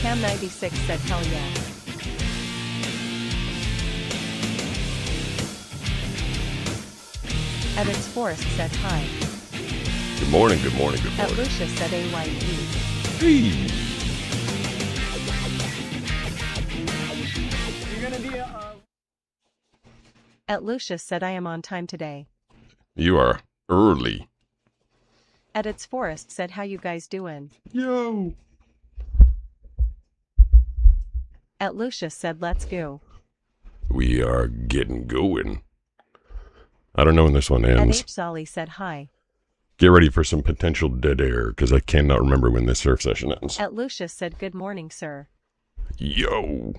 Cam96 said hell yeah. Evans Forrest said hi. Good morning, good morning, good At morning. Lucia said AYE. Hey. At Lucius said I am on time today. You are early. At It's Forrest said how you guys doing? Yo. At Lucius said let's go. We are getting going. I don't know when this one At ends. H. Zolly said hi. Get ready for some potential dead air, because I cannot remember when this surf session ends. At Lucius said good morning, sir. Yo.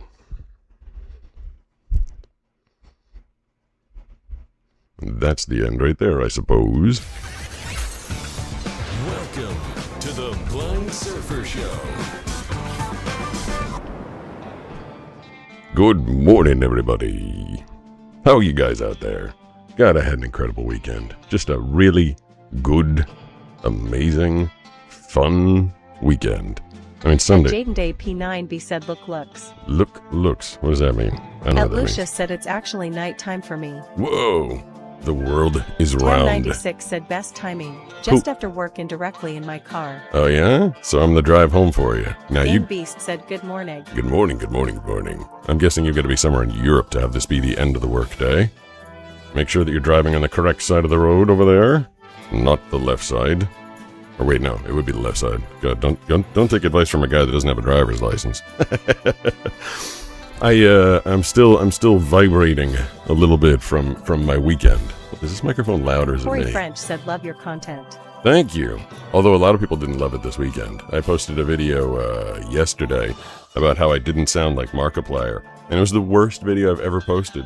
That's the end right there, I suppose. Welcome to the Blind Surfer Show. Good morning, everybody. How are you guys out there? God, I had an incredible weekend. Just a really good, amazing, fun weekend. I mean, At Sunday. Jaden Day P9B said looks. Looks. What does that mean? I don't know At what that Lucius means. said it's actually nighttime for me. Whoa. The world is round. 96 said best timing. Just after work and directly in my car. Oh, yeah? So I'm the drive home for you. Now Game you... Beast said good morning. Good morning, good morning, good morning. I'm guessing you've got to be somewhere in Europe to have this be the end of the workday. Make sure that you're driving on the correct side of the road over there, not the left side. Or wait, no, it would be the left side. God, don't take advice from a guy that doesn't have a driver's license. I'm still vibrating a little bit from my weekend. Is this microphone loud or is it Corey me? French said love your content. Thank you. Although a lot of people didn't love it this weekend. I posted a video yesterday about how I didn't sound like Markiplier, and it was the worst video I've ever posted.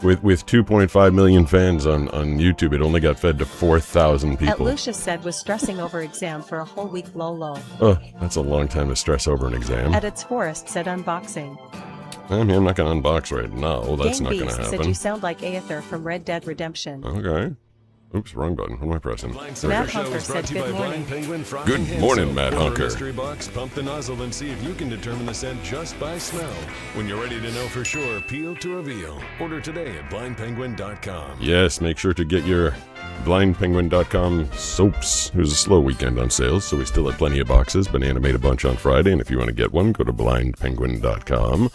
With 2.5 million fans on YouTube, it only got fed to 4,000 At people. Lucius said was stressing over exam for a whole week lolo. Oh, that's a long time to stress over an exam. At It's Forrest said unboxing. I mean, I'm not going to unbox right now. That's Game not going Beast to said you happen. sound like Aether from Red Dead Redemption. Okay. Oops, wrong button. What am I pressing? Blind There we Matt Surfer go. Show Hunker is brought said to you by good morning. Blind Penguin Frying Good Hand morning, Soap. Matt Pour a Hunker. mystery box, pump the nozzle, and see if you can determine the scent just by smell. When you're ready to know for sure, peel to reveal. Order today at blindpenguin.com. Yes, make sure to get your blindpenguin.com soaps. It was a slow weekend on sales, so we still had plenty of boxes. Banana made a bunch on Friday, and if you want to get one, go to blindpenguin.com.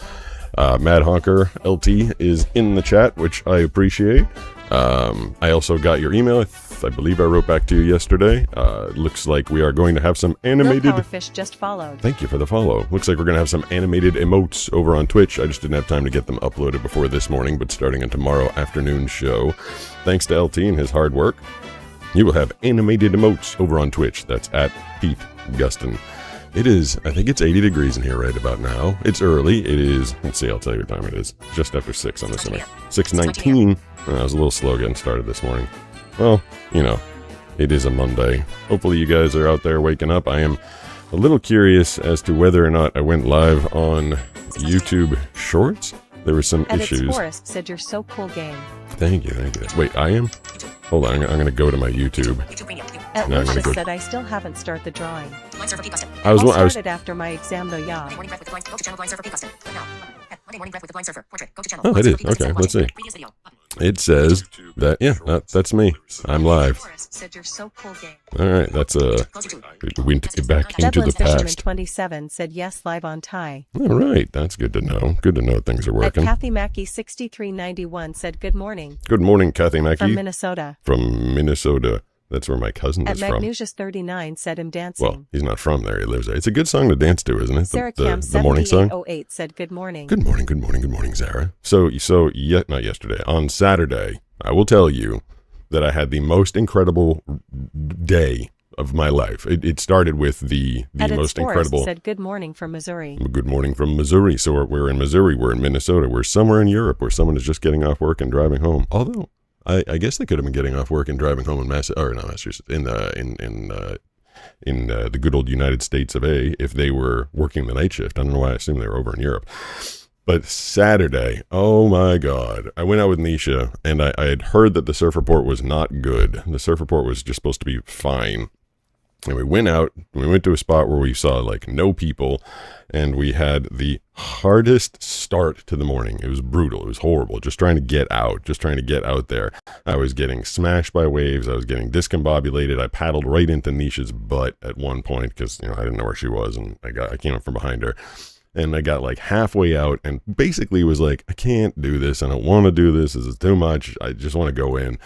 Mad Honker LT is in the chat, which I appreciate. I also got your email. I believe I wrote back to you yesterday. Looks like we are going to have some Bill animated... Powerfish just followed. Thank you for the follow. Looks like we're going to have some animated emotes over on Twitch. I just didn't have time to get them uploaded before this morning, but starting on tomorrow afternoon's show, thanks to LT and his hard work, you will have animated emotes over on Twitch. That's at Pete Gustin. It is, I think it's 80 degrees in here right about now. It's early. It is, let's see, I'll tell you what time it is. Just after 6 on this one. 6:19. I was a little slow getting started this morning. Well, you know, it is a Monday. Hopefully you guys are out there waking up. I am a little curious as to whether or not I went live on YouTube Shorts. There were some At It's issues. Forrest said you're so cool gang. Thank you. Wait, I am? Hold on, I'm going to go to my YouTube. At Now I'm gonna Lucius go- said I still haven't started the drawing. I was, I'll I was, start it after my exam though, yeah. oh, it is. Okay, let's see. It says that, yeah, that's me. I'm live. Forrest said you're so cool gang. All right, that's we went back into Devlin the Fisherman past. 27 said yes live on tie. All right, that's good to know. Good to know things are At working. Kathy Mackey 6391 said good morning Good morning, Kathy Mackey. from Minnesota. From Minnesota. That's where my cousin At is from. Magnesius 39 said him dancing. Well, he's not from there. He lives there. It's a good song to dance to, isn't it? Sarah The Cam morning song. 7808 said good morning. Good morning, good morning, good morning, Zara. So, not yesterday. On Saturday, I will tell you, that I had the most incredible day of my life. It started with the Edits most Forrest incredible. said good morning from Missouri. Good morning from Missouri. So we're in Missouri. We're in Minnesota. We're somewhere in Europe where someone is just getting off work and driving home. Although I guess they could have been getting off work and driving home in Massachusetts, in the good old United States of A, if they were working the night shift. I don't know why I assumed they were over in Europe. But Saturday, oh my God, I went out with Nisha, and I had heard that the surf report was not good. The surf report was just supposed to be fine. And we went out, we went to a spot where we saw like no people, and we had the hardest start to the morning. It was brutal. It was horrible. Just trying to get out there. I was getting smashed by waves. I was getting discombobulated. I paddled right into Nisha's butt at one point because, I didn't know where she was, and I came up from behind her. And I got like halfway out and basically was like, I can't do this. I don't want to do this. This is too much. I just want to go in.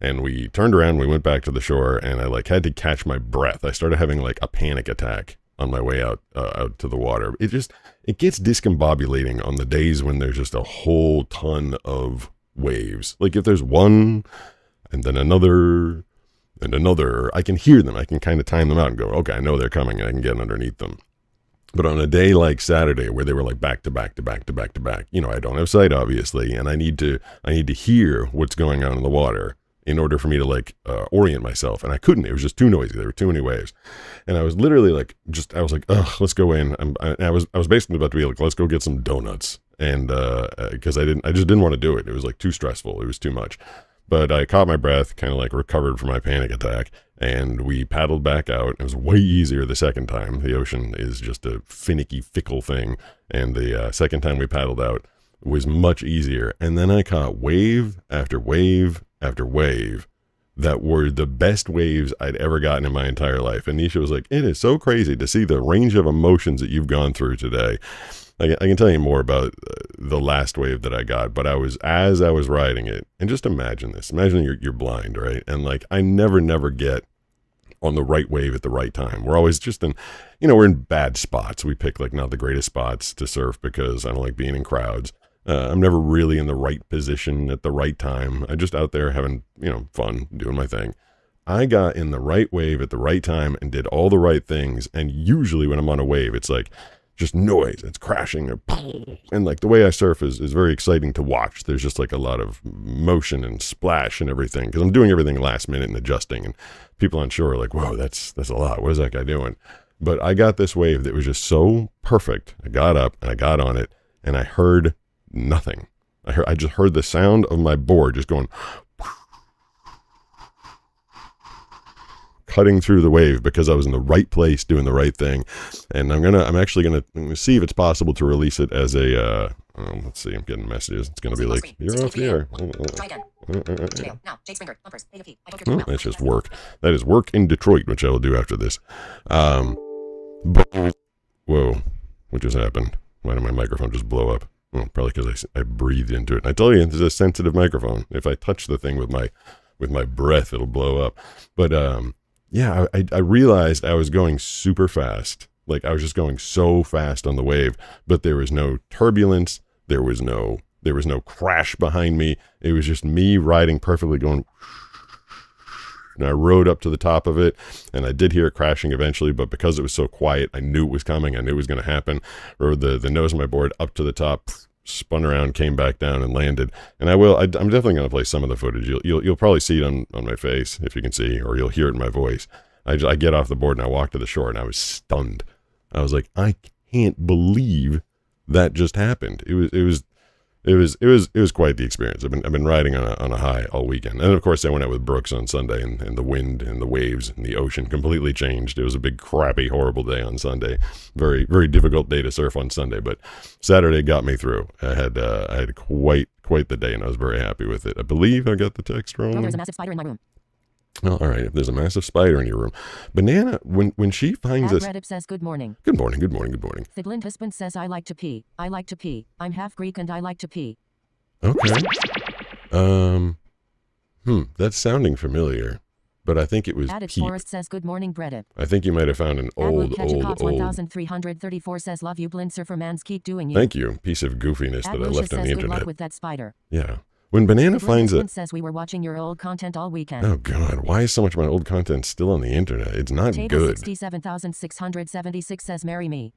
And we turned around, we went back to the shore, and I like had to catch my breath. I started having like a panic attack on my way out to the water. It gets discombobulating on the days when there's just a whole ton of waves. Like if there's one and then another and another, I can hear them. I can kind of time them out and go, okay, I know they're coming and I can get underneath them. But on a day like Saturday where they were like back to back to back to back to back, I don't have sight obviously, and I need to hear what's going on in the water in order for me to like orient myself, and I couldn't. It was just too noisy. There were too many waves, and I was literally like, I was like, ugh, let's go in. I was basically about to be like, let's go get some donuts, and because I just didn't want to do it. It was like too stressful. It was too much. But I caught my breath, kind of like recovered from my panic attack, and we paddled back out. It was way easier the second time. The ocean is just a finicky, fickle thing, and the second time we paddled out was much easier. And then I caught wave after wave after wave that were the best waves I'd ever gotten in my entire life. And Nisha was like, it is so crazy to see the range of emotions that you've gone through today. I can tell you more about the last wave that I got, but as I was riding it, and just imagine this, imagine you're blind, right? And like, I never get on the right wave at the right time. We're always just we're in bad spots. We pick like not the greatest spots to surf because I don't like being in crowds. I'm never really in the right position at the right time. I'm just out there having, fun, doing my thing. I got in the right wave at the right time and did all the right things. And usually when I'm on a wave, it's like just noise. It's crashing. And like the way I surf is very exciting to watch. There's just like a lot of motion and splash and everything because I'm doing everything last minute and adjusting. And people on shore are like, whoa, that's a lot. What is that guy doing? But I got this wave that was just so perfect. I got up and I got on it and I heard nothing. I just heard the sound of my board just going cutting through the wave because I was in the right place doing the right thing. And I'm actually gonna see if it's possible to release it as a let's see, I'm getting messages. It's gonna be like, you're off the air. Oh, that's just work. That is work in Detroit, which I will do after this. But whoa, what just happened? Why did my microphone just blow up? Well, probably because I breathed into it. I tell you, it's a sensitive microphone. If I touch the thing with my breath, it'll blow up. But yeah, I realized I was going super fast. Like I was just going so fast on the wave, but there was no turbulence. There was no crash behind me. It was just me riding perfectly, going. And I rode up to the top of it, and I did hear it crashing eventually, but because it was so quiet, I knew it was coming. I knew it was going to happen. Rode the nose of my board up to the top, spun around, came back down, and landed. And I'm definitely going to play some of the footage. You'll probably see it on my face, if you can see, or you'll hear it in my voice. I get off the board, and I walk to the shore, and I was stunned. I was like, I can't believe that just happened. It was quite the experience. I've been riding on a high all weekend. And of course I went out with Brooks on Sunday and the wind and the waves and the ocean completely changed. It was a big crappy, horrible day on Sunday. Very, very difficult day to surf on Sunday, but Saturday got me through. I had quite the day and I was very happy with it. I believe I got the text wrong. Oh, there's a massive spider in my room. Oh, all right. If there's a massive spider in your room. Banana, when she finds us. Reddip says good morning. Good morning. Thiglind husband says I like to pee. I'm half Greek and I like to pee. Okay. That's sounding familiar, but I think it was Added Peep. Forrest says good morning, Reddip. I think you might have found an old. 1334 says love you, Blind Surfer Mans, keep doing you. Thank you. Piece of goofiness that I left on the says, internet. good luck with that spider. Yeah. When Banana The finds husband a... says we were watching your old content all weekend. Oh, God. Why is so much of my old content still on the internet? It's not Table good. 67,676 says marry me.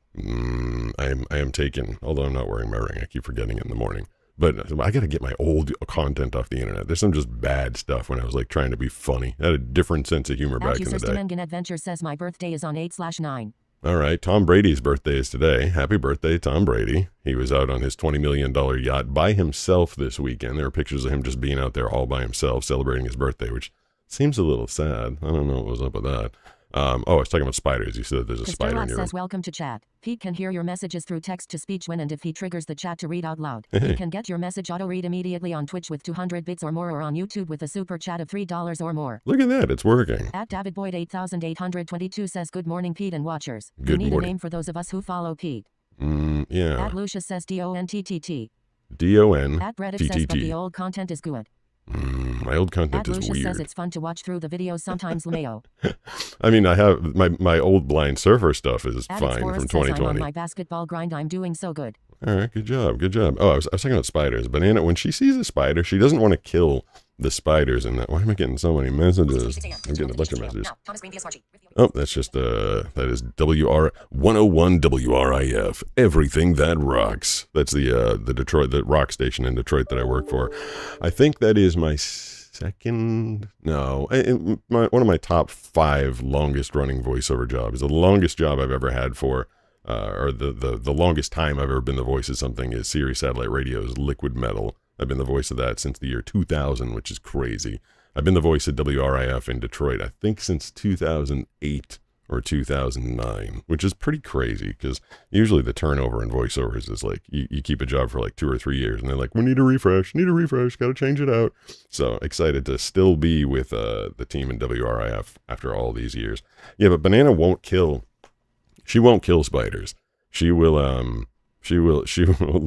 I am taken, although I'm not wearing my ring. I keep forgetting it in the morning. But I got to get my old content off the internet. There's some just bad stuff when I was like trying to be funny. I had a different sense of humor back in the day. Mengen Adventure says my birthday is on 8/9. All right, Tom Brady's birthday is today. Happy birthday, Tom Brady. He was out on his $20 million yacht by himself this weekend. There are pictures of him just being out there all by himself celebrating his birthday, which seems a little sad. I don't know what was up with that. I was talking about spiders. You said that there's a spider in your room. Says welcome to chat. Pete can hear your messages through text-to-speech when and if he triggers the chat to read out loud. He can get your message auto-read immediately on Twitch with 200 bits or more or on YouTube with a super chat of $3 or more. Look at that. It's working. At David Boyd 8822 says good morning Pete and watchers. Good We need morning. a name for those of us who follow Pete. Yeah. At Lucius says DONTTT. DON. At Reddit says but the old content is good. My old content At is Lucius weird. says it's fun to watch through the videos sometimes Lameo. I mean, I have my old blind surfer stuff is At fine Forrest from says I'm on 2020. my basketball grind. I'm doing so good. All right, good job, good job. Oh, I was talking about spiders. Banana, when she sees a spider, she doesn't want to kill the spiders in that. Why am I getting so many messages? I'm getting a bunch of messages. Oh, that's just that is WR101 WRIF. Everything that rocks. That's the rock station in Detroit that I work for. I think that is my second. No, one of my top 5 longest running voiceover jobs. The longest job I've ever had for. Or the longest time I've ever been the voice of something is Sirius Satellite Radio's Liquid Metal. I've been the voice of that since the year 2000, which is crazy. I've been the voice of WRIF in Detroit, I think since 2008 or 2009, which is pretty crazy because usually the turnover in voiceovers is like you keep a job for like 2 or 3 years and they're like, we need a refresh, got to change it out. So excited to still be with the team in WRIF after all these years. Yeah, but Banana won't kill. She won't kill spiders. She will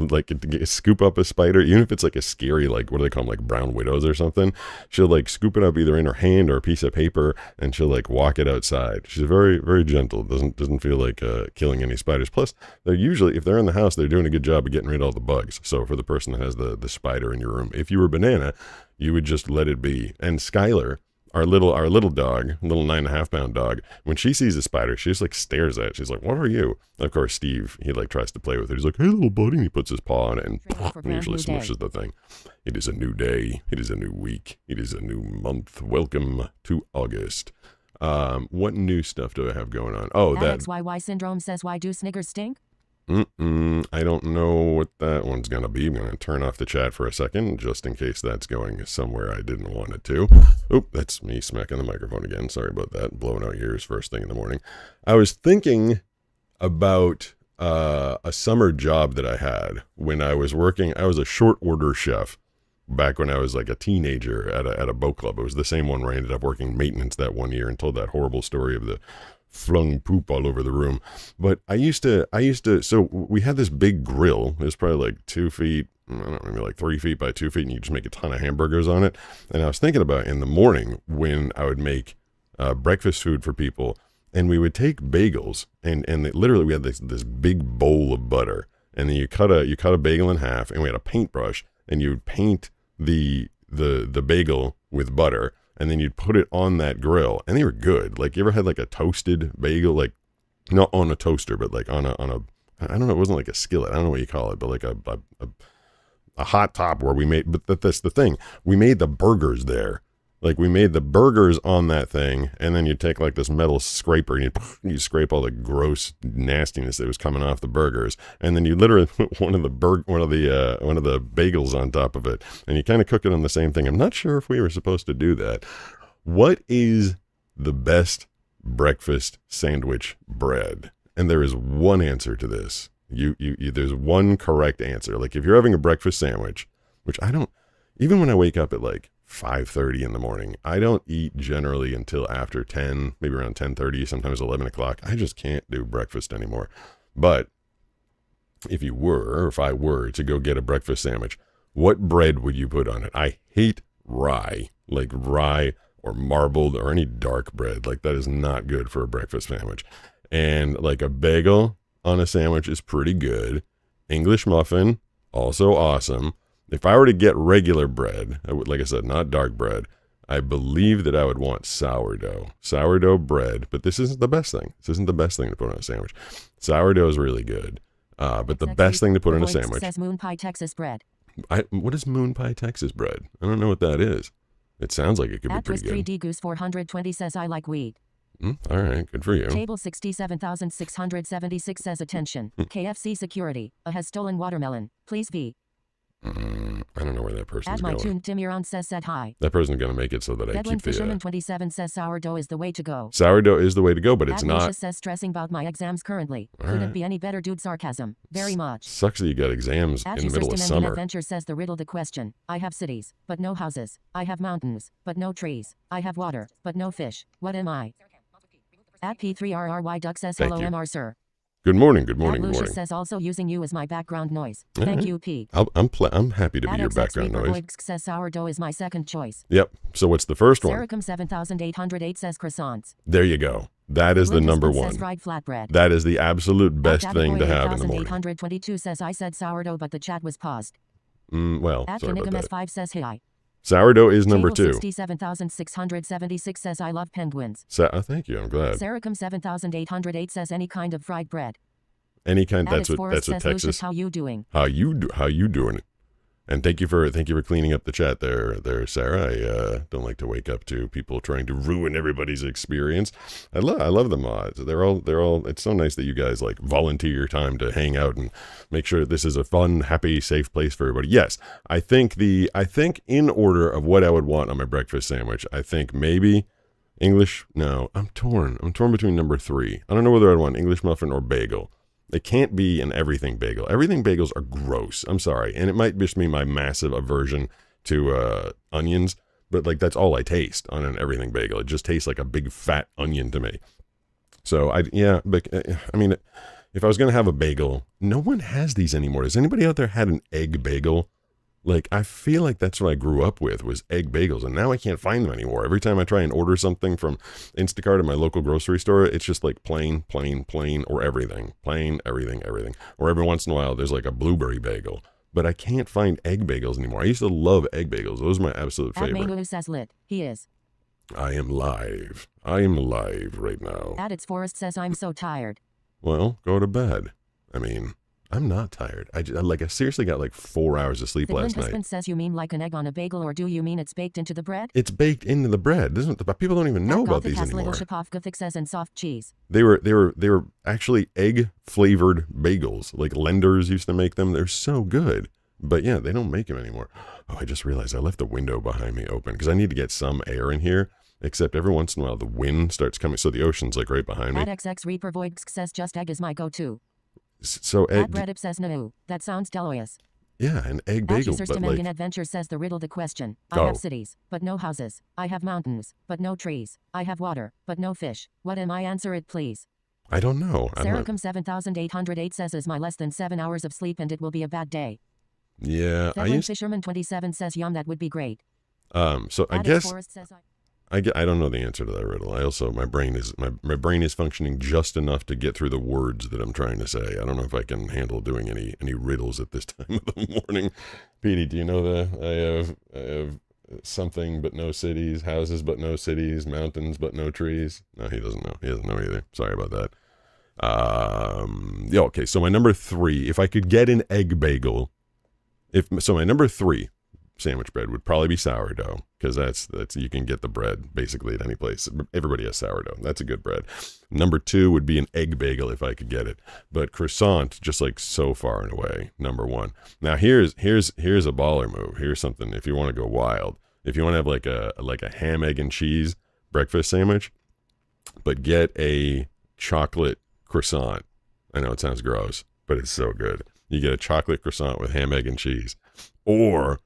like scoop up a spider, even if it's like a scary, like, what do they call them, like brown widows or something. She'll like scoop it up either in her hand or a piece of paper and she'll like walk it outside. She's very, very gentle. Doesn't feel like killing any spiders. Plus, they're usually, if they're in the house, they're doing a good job of getting rid of all the bugs. So for the person that has the spider in your room, if you were Banana, you would just let it be. And Skylar, our little dog, little 9.5-pound dog, when she sees a spider, she just like stares at it. She's like, what are you? Of course, Steve, he like tries to play with it. He's like, hey, little buddy. And he puts his paw on it and usually smushes the thing. It is a new day. It is a new week. It is a new month. Welcome to August. What new stuff do I have going on? Oh, that XYY Syndrome says why do sniggers stink? I don't know what that one's going to be. I'm going to turn off the chat for a second, just in case that's going somewhere I didn't want it to. Oop, that's me smacking the microphone again. Sorry about that. Blowing out ears first thing in the morning. I was thinking about a summer job that I had when I was working. I was a short order chef back when I was like a teenager at a boat club. It was the same one where I ended up working maintenance that one year and told that horrible story of the flung poop all over the room. But I used to, so we had this big grill. It was probably like 2 feet, I don't know, maybe like 3 feet by 2 feet, and you just make a ton of hamburgers on it. And I was thinking about in the morning when I would make breakfast food for people, and we would take bagels, and literally we had this big bowl of butter, and then you cut a bagel in half, and we had a paintbrush, and you would paint the bagel with butter, and then you'd put it on that grill, and they were good. Like, you ever had like a toasted bagel, like not on a toaster, but like on a I don't know, it wasn't like a skillet, I don't know what you call it, but like a hot top where we made, but that's the thing, we made the burgers there. Like, we made the burgers on that thing, and then you take like this metal scraper and you scrape all the gross nastiness that was coming off the burgers, and then you literally put one of the bagels on top of it, and you kind of cook it on the same thing. I'm not sure if we were supposed to do that. What is the best breakfast sandwich bread? And there is one answer to this. There's one correct answer. Like, if you're having a breakfast sandwich, which I don't, even when I wake up at like 5:30 in the morning, I don't eat generally until after 10, maybe around 10:30, sometimes 11 o'clock. I just can't do breakfast anymore. But if I were to go get a breakfast sandwich, what bread would you put on it? I hate rye, like rye or marbled or any dark bread. Like, that is not good for a breakfast sandwich. And like a bagel on a sandwich is pretty good. English muffin, also awesome. If I were to get regular bread, I would, like I said, not dark bread, I believe that I would want sourdough bread, but this isn't the best thing. This isn't the best thing to put on a sandwich. Sourdough is really good, but the best thing to put on a sandwich. Says Moon Pie Texas bread. What is Moon Pie Texas bread? I don't know what that is. It sounds like it could be pretty good. 3D Goose 420 says I like wheat. All right, good for you. Table 67,676 says attention. KFC security has stolen watermelon. Please be. I don't know where that person's Add my going. tune. Timiron says said hi. That person's going to make it so that I Edwin keep the... Fisherman 27 says sourdough is the way to go. Sourdough is the way to go, but it's Add not. Misha says stressing about my exams currently. Couldn't be any better, dude. Sarcasm. Very much. Sucks that you got exams Add in the middle of summer. Adventure says the riddle the question. I have cities, but no houses. I have mountains, but no trees. I have water, but no fish. What am I? At P3RRY Duck says Thank hello you. MR sir. Good morning, good morning, At good Lucius morning. says also using you as my background noise. All Thank right. you P. I'm happy to be At your XX background Reaper noise. Boyx says sourdough is my second choice. Yep. So what's the first one? Sericum 7808 says croissants. There you go. That is the Linda number Smith one. says fried flatbread. That is the absolute best At thing to Dattaboy have in the morning. 8822 says I said sourdough but the chat was paused. Well, At sorry about Unigam that. S5 says hi. Sourdough is number Table 2. 67,676 says I love penguins. Thank you. I'm glad. Sericum 7808 says any kind of fried bread. Any kind. Alex That's Forrest what says Lucius, Texas. how you doing? How you doing? And thank you for cleaning up the chat there, Sarah. I don't like to wake up to people trying to ruin everybody's experience. I love the mods. They're all. It's so nice that you guys like volunteer your time to hang out and make sure this is a fun, happy, safe place for everybody. Yes, I think in order of what I would want on my breakfast sandwich, I think maybe English. No, I'm torn. I'm torn between number 3. I don't know whether I'd want English muffin or bagel. It can't be an everything bagel. Everything bagels are gross. I'm sorry. And it might just be my massive aversion to onions, but like that's all I taste on an everything bagel. It just tastes like a big fat onion to me. So but I mean, if I was going to have a bagel, no one has these anymore. Has anybody out there had an egg bagel? Like, I feel like that's what I grew up with was egg bagels, and now I can't find them anymore. Every time I try and order something from Instacart at my local grocery store, it's just like plain, or everything. Plain, everything. Or every once in a while, there's like a blueberry bagel. But I can't find egg bagels anymore. I used to love egg bagels. Those are my absolute At favorite. Mango says lit. He is. I am live. I am live right now. At It's Forrest says I'm so tired. Well, go to bed. I mean, I'm not tired. I seriously got like 4 hours of sleep The last Glint night. husband says you mean like an egg on a bagel or do you mean it's baked into the bread? It's baked into the bread. People don't even know At about Gothic these has anymore. Little Shapov Gothic says and soft cheese. They were actually egg flavored bagels. Like Lenders used to make them. They're so good. But yeah, they don't make them anymore. Oh, I just realized I left the window behind me open because I need to get some air in here. Except every once in a while the wind starts coming. So the ocean's like right behind me. At XX Reaper Void says just egg is my go-to. So At egg, Breadip says no. That sounds delicious. yeah, an egg At bagel, User but Stimanian like Adventure says the riddle the question. I Oh. have cities, but no houses. I have mountains, but no trees. I have water, but no fish. What am I? Answer it please. I don't know. I'm not, Sericum 7808 says is my less than 7 hours of sleep and it will be a bad day. yeah, I Devlin used. Fisherman 27 says yum that would be great. So I At guess Forrest says I don't know the answer to that riddle. I also my brain is functioning just enough to get through the words that I'm trying to say. I don't know if I can handle doing any riddles at this time of the morning. Petey, do you know I have something but no cities, houses but no cities, mountains but no trees? No, he doesn't know. He doesn't know either. Sorry about that. Yeah, okay. So my number 3, if I could get an egg bagel, my number 3 sandwich bread would probably be sourdough because that's you can get the bread basically at any place. Everybody has sourdough. That's a good bread. Number 2 would be an egg bagel if I could get it, but croissant just like so far and away number 1. Now here's a baller move. Here's something if you want to go wild. If you want to have like a ham, egg, and cheese breakfast sandwich, but get a chocolate croissant. I know it sounds gross, but it's so good. You get a chocolate croissant with ham, egg, and cheese, or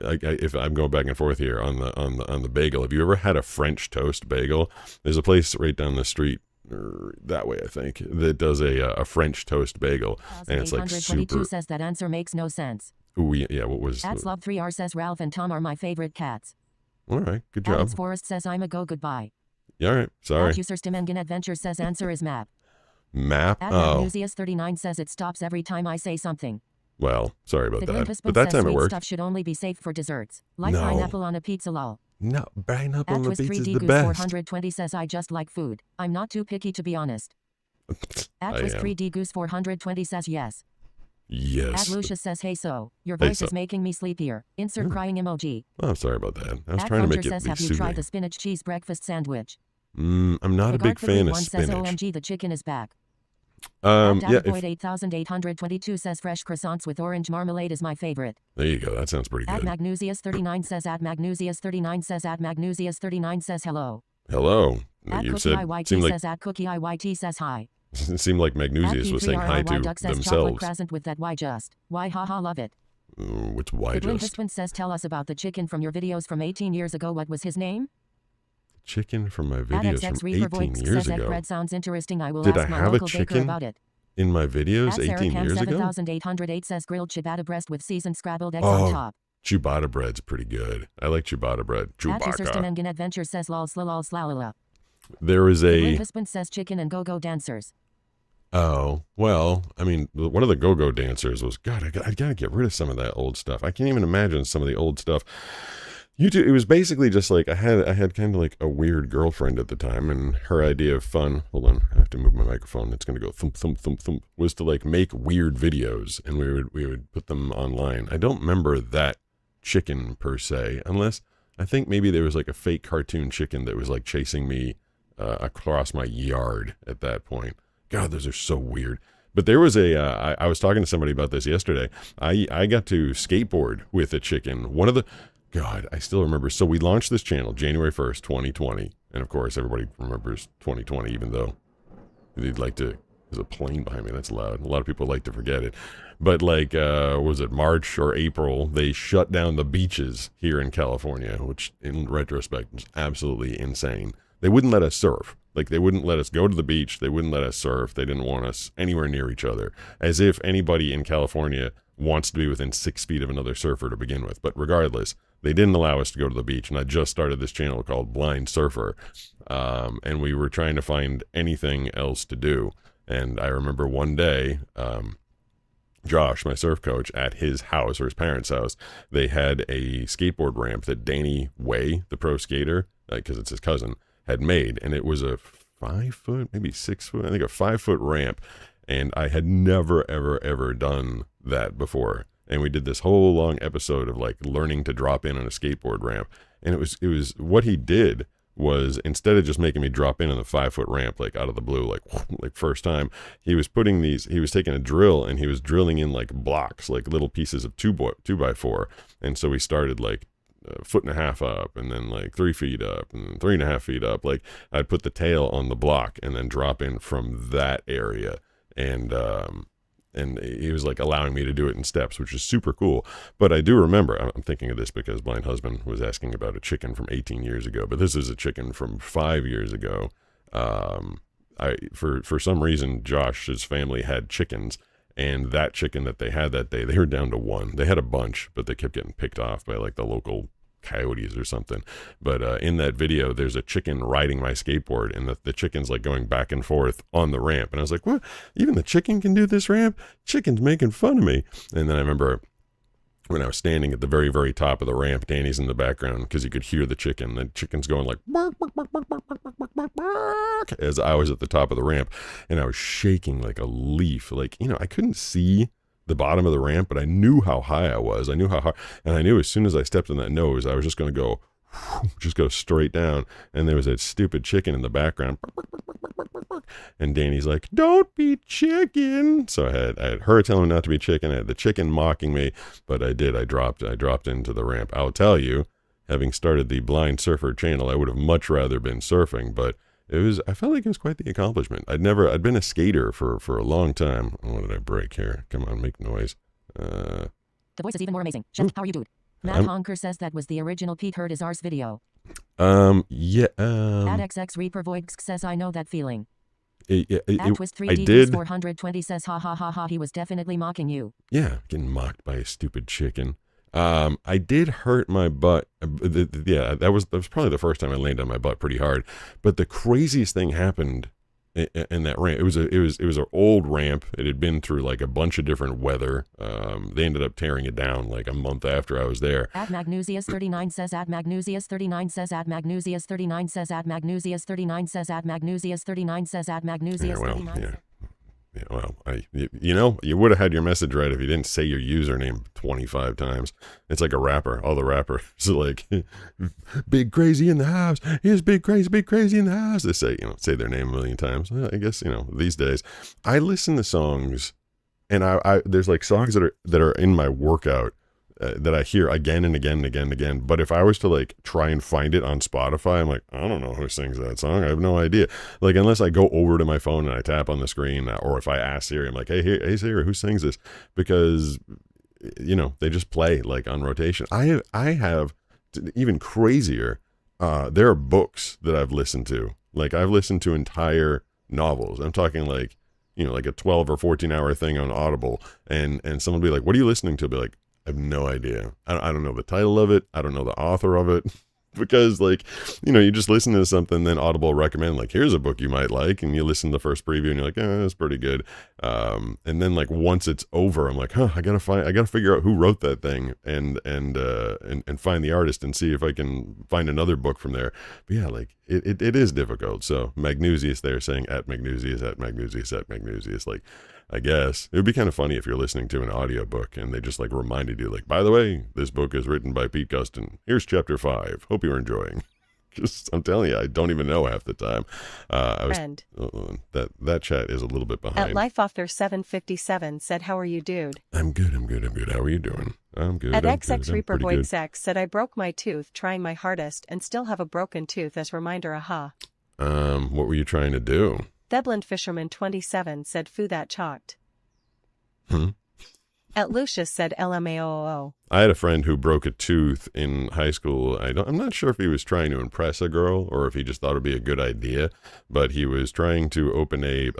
like if I'm going back and forth here on the bagel. Have you ever had a French toast bagel? There's a place right down the street that way, I think, that does a French toast bagel, and it's like 822 super. says that answer makes no sense. Ooh, yeah. What was? At Slob3R says Ralph and Tom are my favorite cats. All right, good At job. Alex Forrest says I'm a go goodbye. Yeah, all right, sorry. At User Stimengen Adventure says answer is map. Map. At Oh, Museus 39 says it stops every time I say something. Well, sorry about The that. Glimp But that says time it sweet worked. stuff should only be saved for desserts. Like No. pineapple on a pizza lol. No, pineapple At on the Twist pizza is 3D the Goose best. 420 says I just like food. I'm not too picky to be honest. At I Twist am. 3D Goose 420 says yes. Yes. At Lucius says hey so. Your Hey, voice so. is making me sleepier. Insert crying emoji. Oh, I'm sorry about that. I was At trying to Hunter make it says have you soothing. tried the spinach cheese breakfast sandwich? I'm not a big fan of One spinach. says OMG the chicken is back. Yeah, Davidboyd 8822 says fresh croissants with orange marmalade is my favorite. there you go. That sounds pretty At good. Magnusius 39 says at Magnusius 39 says at Magnusius 39 says hello. Hello. At You Cookie said IYT seemed like says at Cookie IYT says hi. it seemed like Magnusius was saying hi to Duck says chocolate themselves. present with that why just. Why haha love it. Which why The Glim just husband says tell us about the chicken from your videos from 18 years ago. What was his name? chicken from my At videos XX from Reaper 18 Voix years says egg ago. bread sounds interesting. I will Did ask I my have a local baker chicken about it. In my videos At 18 Sarah years ago? 7808 says grilled ciabatta breast with seasoned scrambled eggs Oh, on top. Ciabatta bread's pretty good. I like ciabatta bread. At Userston Chewbacca. Engen Adventure says lol slalol slalala. There is The Glim a husband says chicken and go-go dancers. oh well. I mean, one of the go-go dancers was God. I gotta get rid of some of that old stuff. I can't even imagine some of the old stuff. YouTube. It was basically just like I had kind of like a weird girlfriend at the time, and her idea of fun. Hold on, I have to move my microphone. It's gonna go thump thump thump thump. Was to like make weird videos, and we would put them online. I don't remember that chicken per se, unless I think maybe there was like a fake cartoon chicken that was like chasing me across my yard at that point. God, those are so weird. But there was I was talking to somebody about this yesterday. I got to skateboard with a chicken. One of the, God, I still remember. So we launched this channel January 1st, 2020. And of course, everybody remembers 2020, even though they'd like to, there's a plane behind me. That's loud. A lot of people like to forget it. But like, was it March or April? They shut down the beaches here in California, which in retrospect is absolutely insane. They wouldn't let us surf. Like, they wouldn't let us go to the beach. They wouldn't let us surf. They didn't want us anywhere near each other. As if anybody in California wants to be within 6 feet of another surfer to begin with. But regardless, they didn't allow us to go to the beach. And I just started this channel called Blind Surfer. And we were trying to find anything else to do. And I remember one day, Josh, my surf coach, at his house or his parents' house, they had a skateboard ramp that Danny Way, the pro skater, because it's his cousin, had made. And it was a 5 foot, maybe 6 foot, I think a 5 foot ramp. And I had never, ever, ever done that before. And we did this whole long episode of like learning to drop in on a skateboard ramp. And it was what he did was, instead of just making me drop in on the 5 foot ramp, like out of the blue, like first time, he was taking a drill and he was drilling in like blocks, like little pieces of 2x4. And so we started like a 1.5 feet up, and then like 3 feet up, and 3.5 feet up. Like, I'd put the tail on the block and then drop in from that area. And he was like allowing me to do it in steps, which is super cool. But I do remember, I'm thinking of this because Blind Husband was asking about a chicken from 18 years ago, but this is a chicken from 5 years ago. For some reason, Josh's family had chickens, and that chicken that they had that day, they were down to one. They had a bunch, but they kept getting picked off by like the local coyotes or something. But in that video, there's a chicken riding my skateboard, and the chicken's like going back and forth on the ramp. And I was like, what? Even the chicken can do this ramp? Chicken's making fun of me. And then I remember when I was standing at the very, very top of the ramp, Danny's in the background because you could hear the chicken. The chicken's going like bark, bark, bark, bark, bark, bark, bark, bark, bark, as I was at the top of the ramp, and I was shaking like a leaf. Like, I couldn't see the bottom of the ramp, but I knew how high I was. I knew how high, and I knew as soon as I stepped on that nose, I was just going to go straight down. And there was that stupid chicken in the background. And Danny's like, don't be chicken. So I had her telling me not to be chicken. I had the chicken mocking me, but I did. I dropped into the ramp. I'll tell you, having started the Blind Surfer channel, I would have much rather been surfing, but I felt like it was quite the accomplishment. I'd been a skater for a long time. What did I break here? Come on, make noise. The voice is even more amazing. Chef, how are you, dude? Matt Honker says that was the original Pete Heard is ours video. Yeah. At XX Reaper Voix says I know that feeling. At Twist 3D I did. 420 says ha ha ha ha, he was definitely mocking you. Yeah, getting mocked by a stupid chicken. I did hurt my butt. Yeah, that was probably the first time I landed on my butt pretty hard. But the craziest thing happened in that ramp. It was an old ramp. It had been through like a bunch of different weather. They ended up tearing it down like a month after I was there. At Magnusius 39 says at Magnusius 39 says at Magnusius 39 says at Magnusius 39 says at Magnusius 39 says at Magnusius 39. Yeah, well, you would have had your message right if you didn't say your username 25 times. It's like a rapper. All the rappers are like, big crazy in the house. Here's big crazy in the house. They say their name a million times. Well, I guess, these days I listen to songs, and I there's like songs that are in my workout that I hear again and again and again and again. But if I was to like try and find it on Spotify, I'm like, I don't know who sings that song. I have no idea. Like, unless I go over to my phone and I tap on the screen, or if I ask Siri, I'm like, hey Siri, who sings this? Because, they just play like on rotation. I have even crazier. There are books that I've listened to. Like, I've listened to entire novels. I'm talking like, like a 12 or 14 hour thing on Audible. And someone will be like, what are you listening to? I'll be like, I have no idea. I don't know the title of it. I don't know the author of it. Because, like, you just listen to something, then Audible recommend, like, here's a book you might like, and you listen to the first preview, and you're like, that's pretty good. And then, like, once it's over, I'm like, I gotta figure out who wrote that thing, and find the artist, and see if I can find another book from there. But yeah, like, it is difficult. So Magnusius there saying at Magnusius, like, I guess it would be kind of funny if you're listening to an audiobook and they just like reminded you, like, by the way, this book is written by Pete Guston. Here's chapter 5. Hope you're enjoying. Just, I'm telling you, I don't even know half the time. That chat is a little bit behind. At LifeAuthor757 said, how are you, dude? I'm good. How are you doing? I'm good. At XX Reaper Void Sex said, I broke my tooth trying my hardest and still have a broken tooth as reminder, aha. What were you trying to do? Thebland Fisherman 27 said, foo that chalked. At Lucius said, LMAOO. I had a friend who broke a tooth in high school. I'm not sure if he was trying to impress a girl or if he just thought it'd be a good idea, but he was trying to open a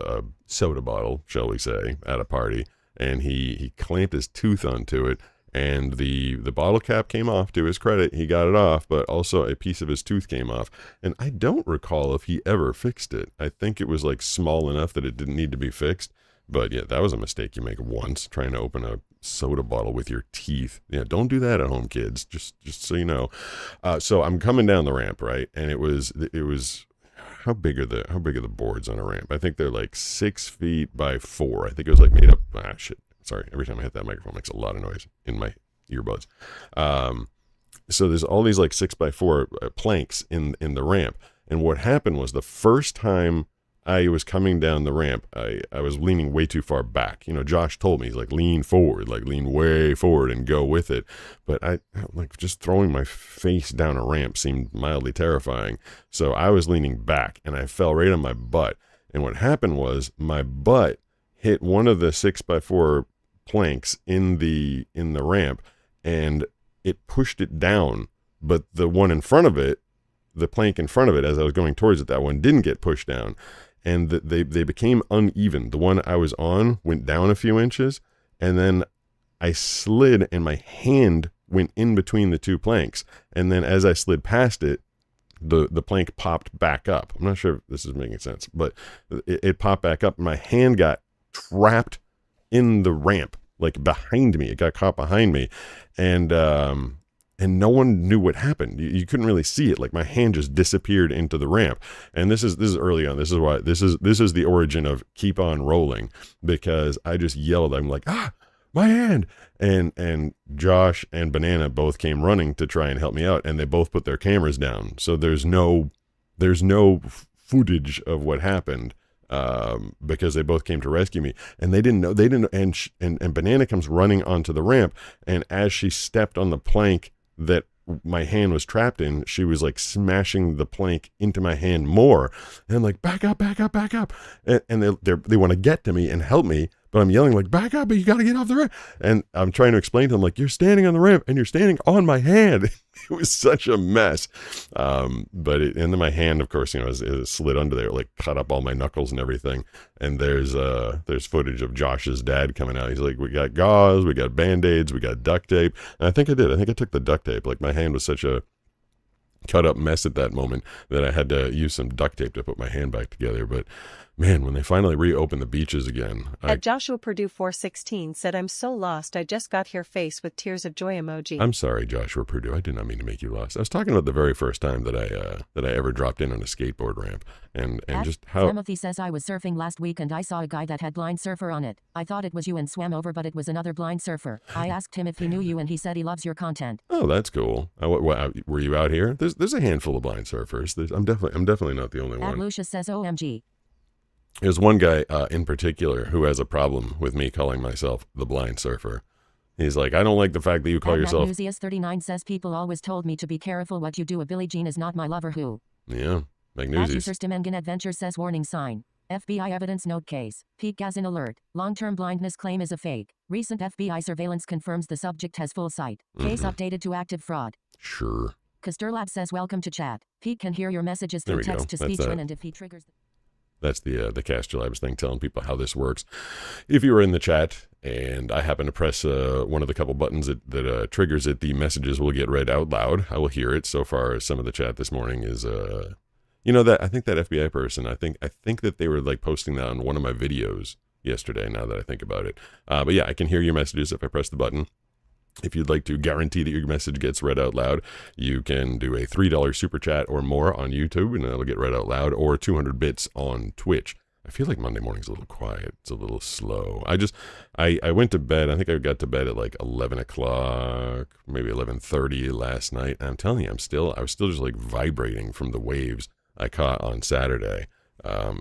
soda bottle, shall we say, at a party, and he clamped his tooth onto it, and the bottle cap came off. To his credit, he got it off, but also a piece of his tooth came off. And I don't recall if he ever fixed it. I think it was like small enough that it didn't need to be fixed. But yeah, that was a mistake you make once, trying to open a soda bottle with your teeth. Yeah, don't do that at home, kids. Just so you know. So I'm coming down the ramp, right? And it was how big are the boards on a ramp? I think they're like 6 feet by 4. I think it was like made up. Shit. Sorry, every time I hit that microphone, it makes a lot of noise in my earbuds. So there's all these like 6x4 planks in the ramp. And what happened was the first time I was coming down the ramp, I was leaning way too far back. Josh told me, he's like, lean forward, like lean way forward and go with it. But I like just throwing my face down a ramp seemed mildly terrifying. So I was leaning back and I fell right on my butt. And what happened was my butt hit one of the 6x4 planks in the ramp, and it pushed it down, but the one in front of it, the plank in front of it, as I was going towards it, that one didn't get pushed down, and they became uneven. The one I was on went down a few inches, and then I slid and my hand went in between the two planks, and then as I slid past it, the plank popped back up. I'm not sure if this is making sense, but it popped back up, and my hand got trapped in the ramp, like behind me. It got caught behind me, and no one knew what happened. You couldn't really see it. Like my hand just disappeared into the ramp. And this is early on. This is why this is the origin of Keep On Rolling, because I just yelled. I'm like, my hand. And Josh and Banana both came running to try and help me out, and they both put their cameras down. So there's no footage of what happened. Because they both came to rescue me, and they didn't know, and Banana comes running onto the ramp, and as she stepped on the plank that my hand was trapped in, she was like smashing the plank into my hand more, and I'm like, back up, and they want to get to me and help me, but I'm yelling like, back up, but you got to get off the ramp, and I'm trying to explain to them, like, you're standing on the ramp and you're standing on my hand. It was such a mess. And then my hand, of course, it slid under there, like cut up all my knuckles and everything. And there's footage of Josh's dad coming out. He's like, we got gauze, we got Band-Aids, we got duct tape. And I think I took the duct tape. Like my hand was such a cut up mess at that moment that I had to use some duct tape to put my hand back together. But man, when they finally reopen the beaches again, At Joshua Purdue 416 said, I'm so lost, I just got here face with tears of joy emoji. I'm sorry, Joshua Purdue. I did not mean to make you lost. I was talking about the very first time that I ever dropped in on a skateboard ramp, and just how. Timothy says, I was surfing last week and I saw a guy that had blind surfer on it. I thought it was you and swam over, but it was another blind surfer. I asked him if he knew you and he said he loves your content. Oh, that's cool. Were you out here? There's a handful of blind surfers. I'm definitely not the only one. Lucius says, OMG. There's one guy in particular who has a problem with me calling myself the blind surfer. He's like, I don't like the fact that you call yourself. Magnusius39 says, people always told me to be careful what you do. A Billie Jean is not my lover who. Yeah, Magnusius. Stimengen Adventures says, warning sign. FBI evidence note case. Pete Gazin alert. Long-term blindness claim is a fake. Recent FBI surveillance confirms the subject has full sight. Case updated to active fraud. Sure. Casturlab says, welcome to chat. Pete can hear your messages through text to speech when and if he triggers. That's the Castor Labs thing, telling people how this works. If you were in the chat and I happen to press one of the couple buttons that triggers it, the messages will get read out loud. I will hear it. So far, some of the chat this morning is, that I think that FBI person, I think that they were like posting that on one of my videos yesterday. Now that I think about it, but yeah, I can hear your messages if I press the button. If you'd like to guarantee that your message gets read out loud, you can do a $3 super chat or more on YouTube, and it'll get read out loud, or 200 bits on Twitch. I feel like Monday morning's a little quiet. It's a little slow. I went to bed. I think I got to bed at like 11 o'clock, maybe 11:30 last night. And I'm telling you, I was still just like vibrating from the waves I caught on Saturday.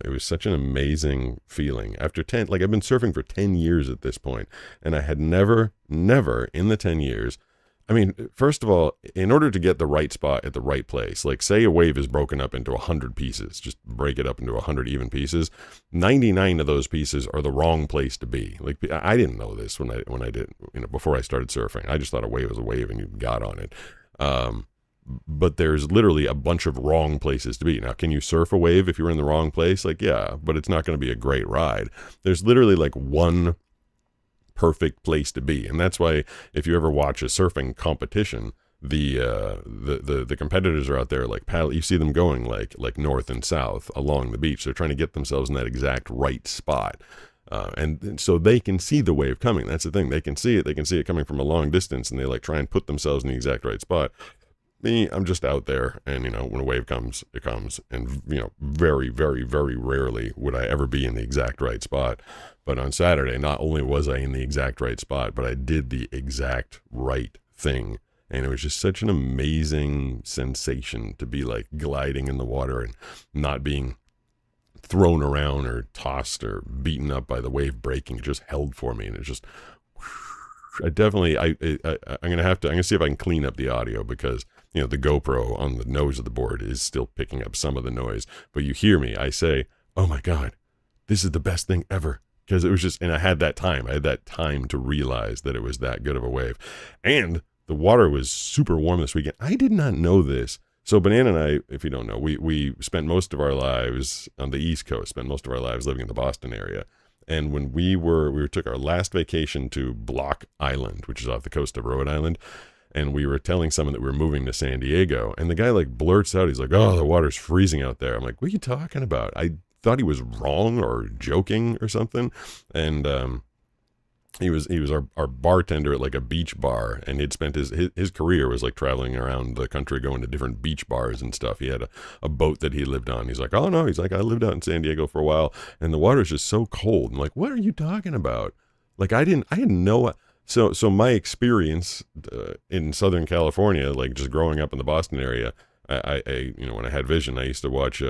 It was such an amazing feeling. After I've been surfing for 10 years at this point, and I had never in the 10 years, I mean, first of all, in order to get the right spot at the right place, like say a wave is broken up into 100 pieces, just break it up into 100 even pieces, 99 of those pieces are the wrong place to be. Like, I didn't know this when I did, before I started surfing. I just thought a wave was a wave and you got on it. But there's literally a bunch of wrong places to be. Now, can you surf a wave if you're in the wrong place? Like, yeah, but it's not going to be a great ride. There's literally like one perfect place to be. And that's why if you ever watch a surfing competition, the competitors are out there like paddle. You see them going like north and south along the beach. They're trying to get themselves in that exact right spot. And so they can see the wave coming. That's the thing. They can see it. They can see it coming from a long distance, and they like try and put themselves in the exact right spot. Me, I'm just out there, and when a wave comes, it comes, and very, very, very rarely would I ever be in the exact right spot. But on Saturday, not only was I in the exact right spot, but I did the exact right thing, and it was just such an amazing sensation to be like gliding in the water and not being thrown around or tossed or beaten up by the wave breaking. It just held for me, and it just. I'm gonna see if I can clean up the audio, because the GoPro on the nose of the board is still picking up some of the noise, but you hear me. I say, oh my God, this is the best thing ever. Because it was just, and I had that time to realize that it was that good of a wave. And the water was super warm this weekend. I did not know this. So Banana and I, if you don't know, we spent most of our lives on the East Coast, spent most of our lives living in the Boston area. And when we took our last vacation to Block Island, which is off the coast of Rhode Island, and we were telling someone that we were moving to San Diego, and the guy like blurts out, he's like, oh, the water's freezing out there. I'm like, what are you talking about? I thought he was wrong or joking or something. And he was our bartender at like a beach bar, and he'd spent his career was like traveling around the country going to different beach bars and stuff. He had a boat that he lived on. He's like, oh no, he's like, I lived out in San Diego for a while, and the water's just so cold. I'm like, what are you talking about? Like, I didn't know. So my experience in Southern California, like just growing up in the Boston area, I when I had vision, I used to watch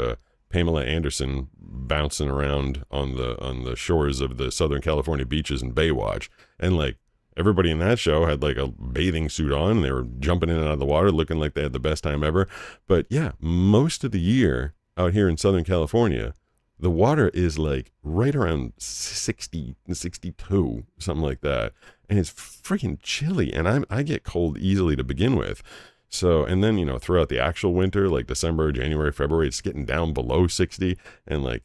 Pamela Anderson bouncing around on the shores of the Southern California beaches in Baywatch, and like everybody in that show had like a bathing suit on, and they were jumping in and out of the water looking like they had the best time ever. But yeah, most of the year out here in Southern California, the water is like right around 60, 62, something like that, and it's freaking chilly, and I get cold easily to begin with. So, and then, throughout the actual winter, like December, January, February, it's getting down below 60. And like,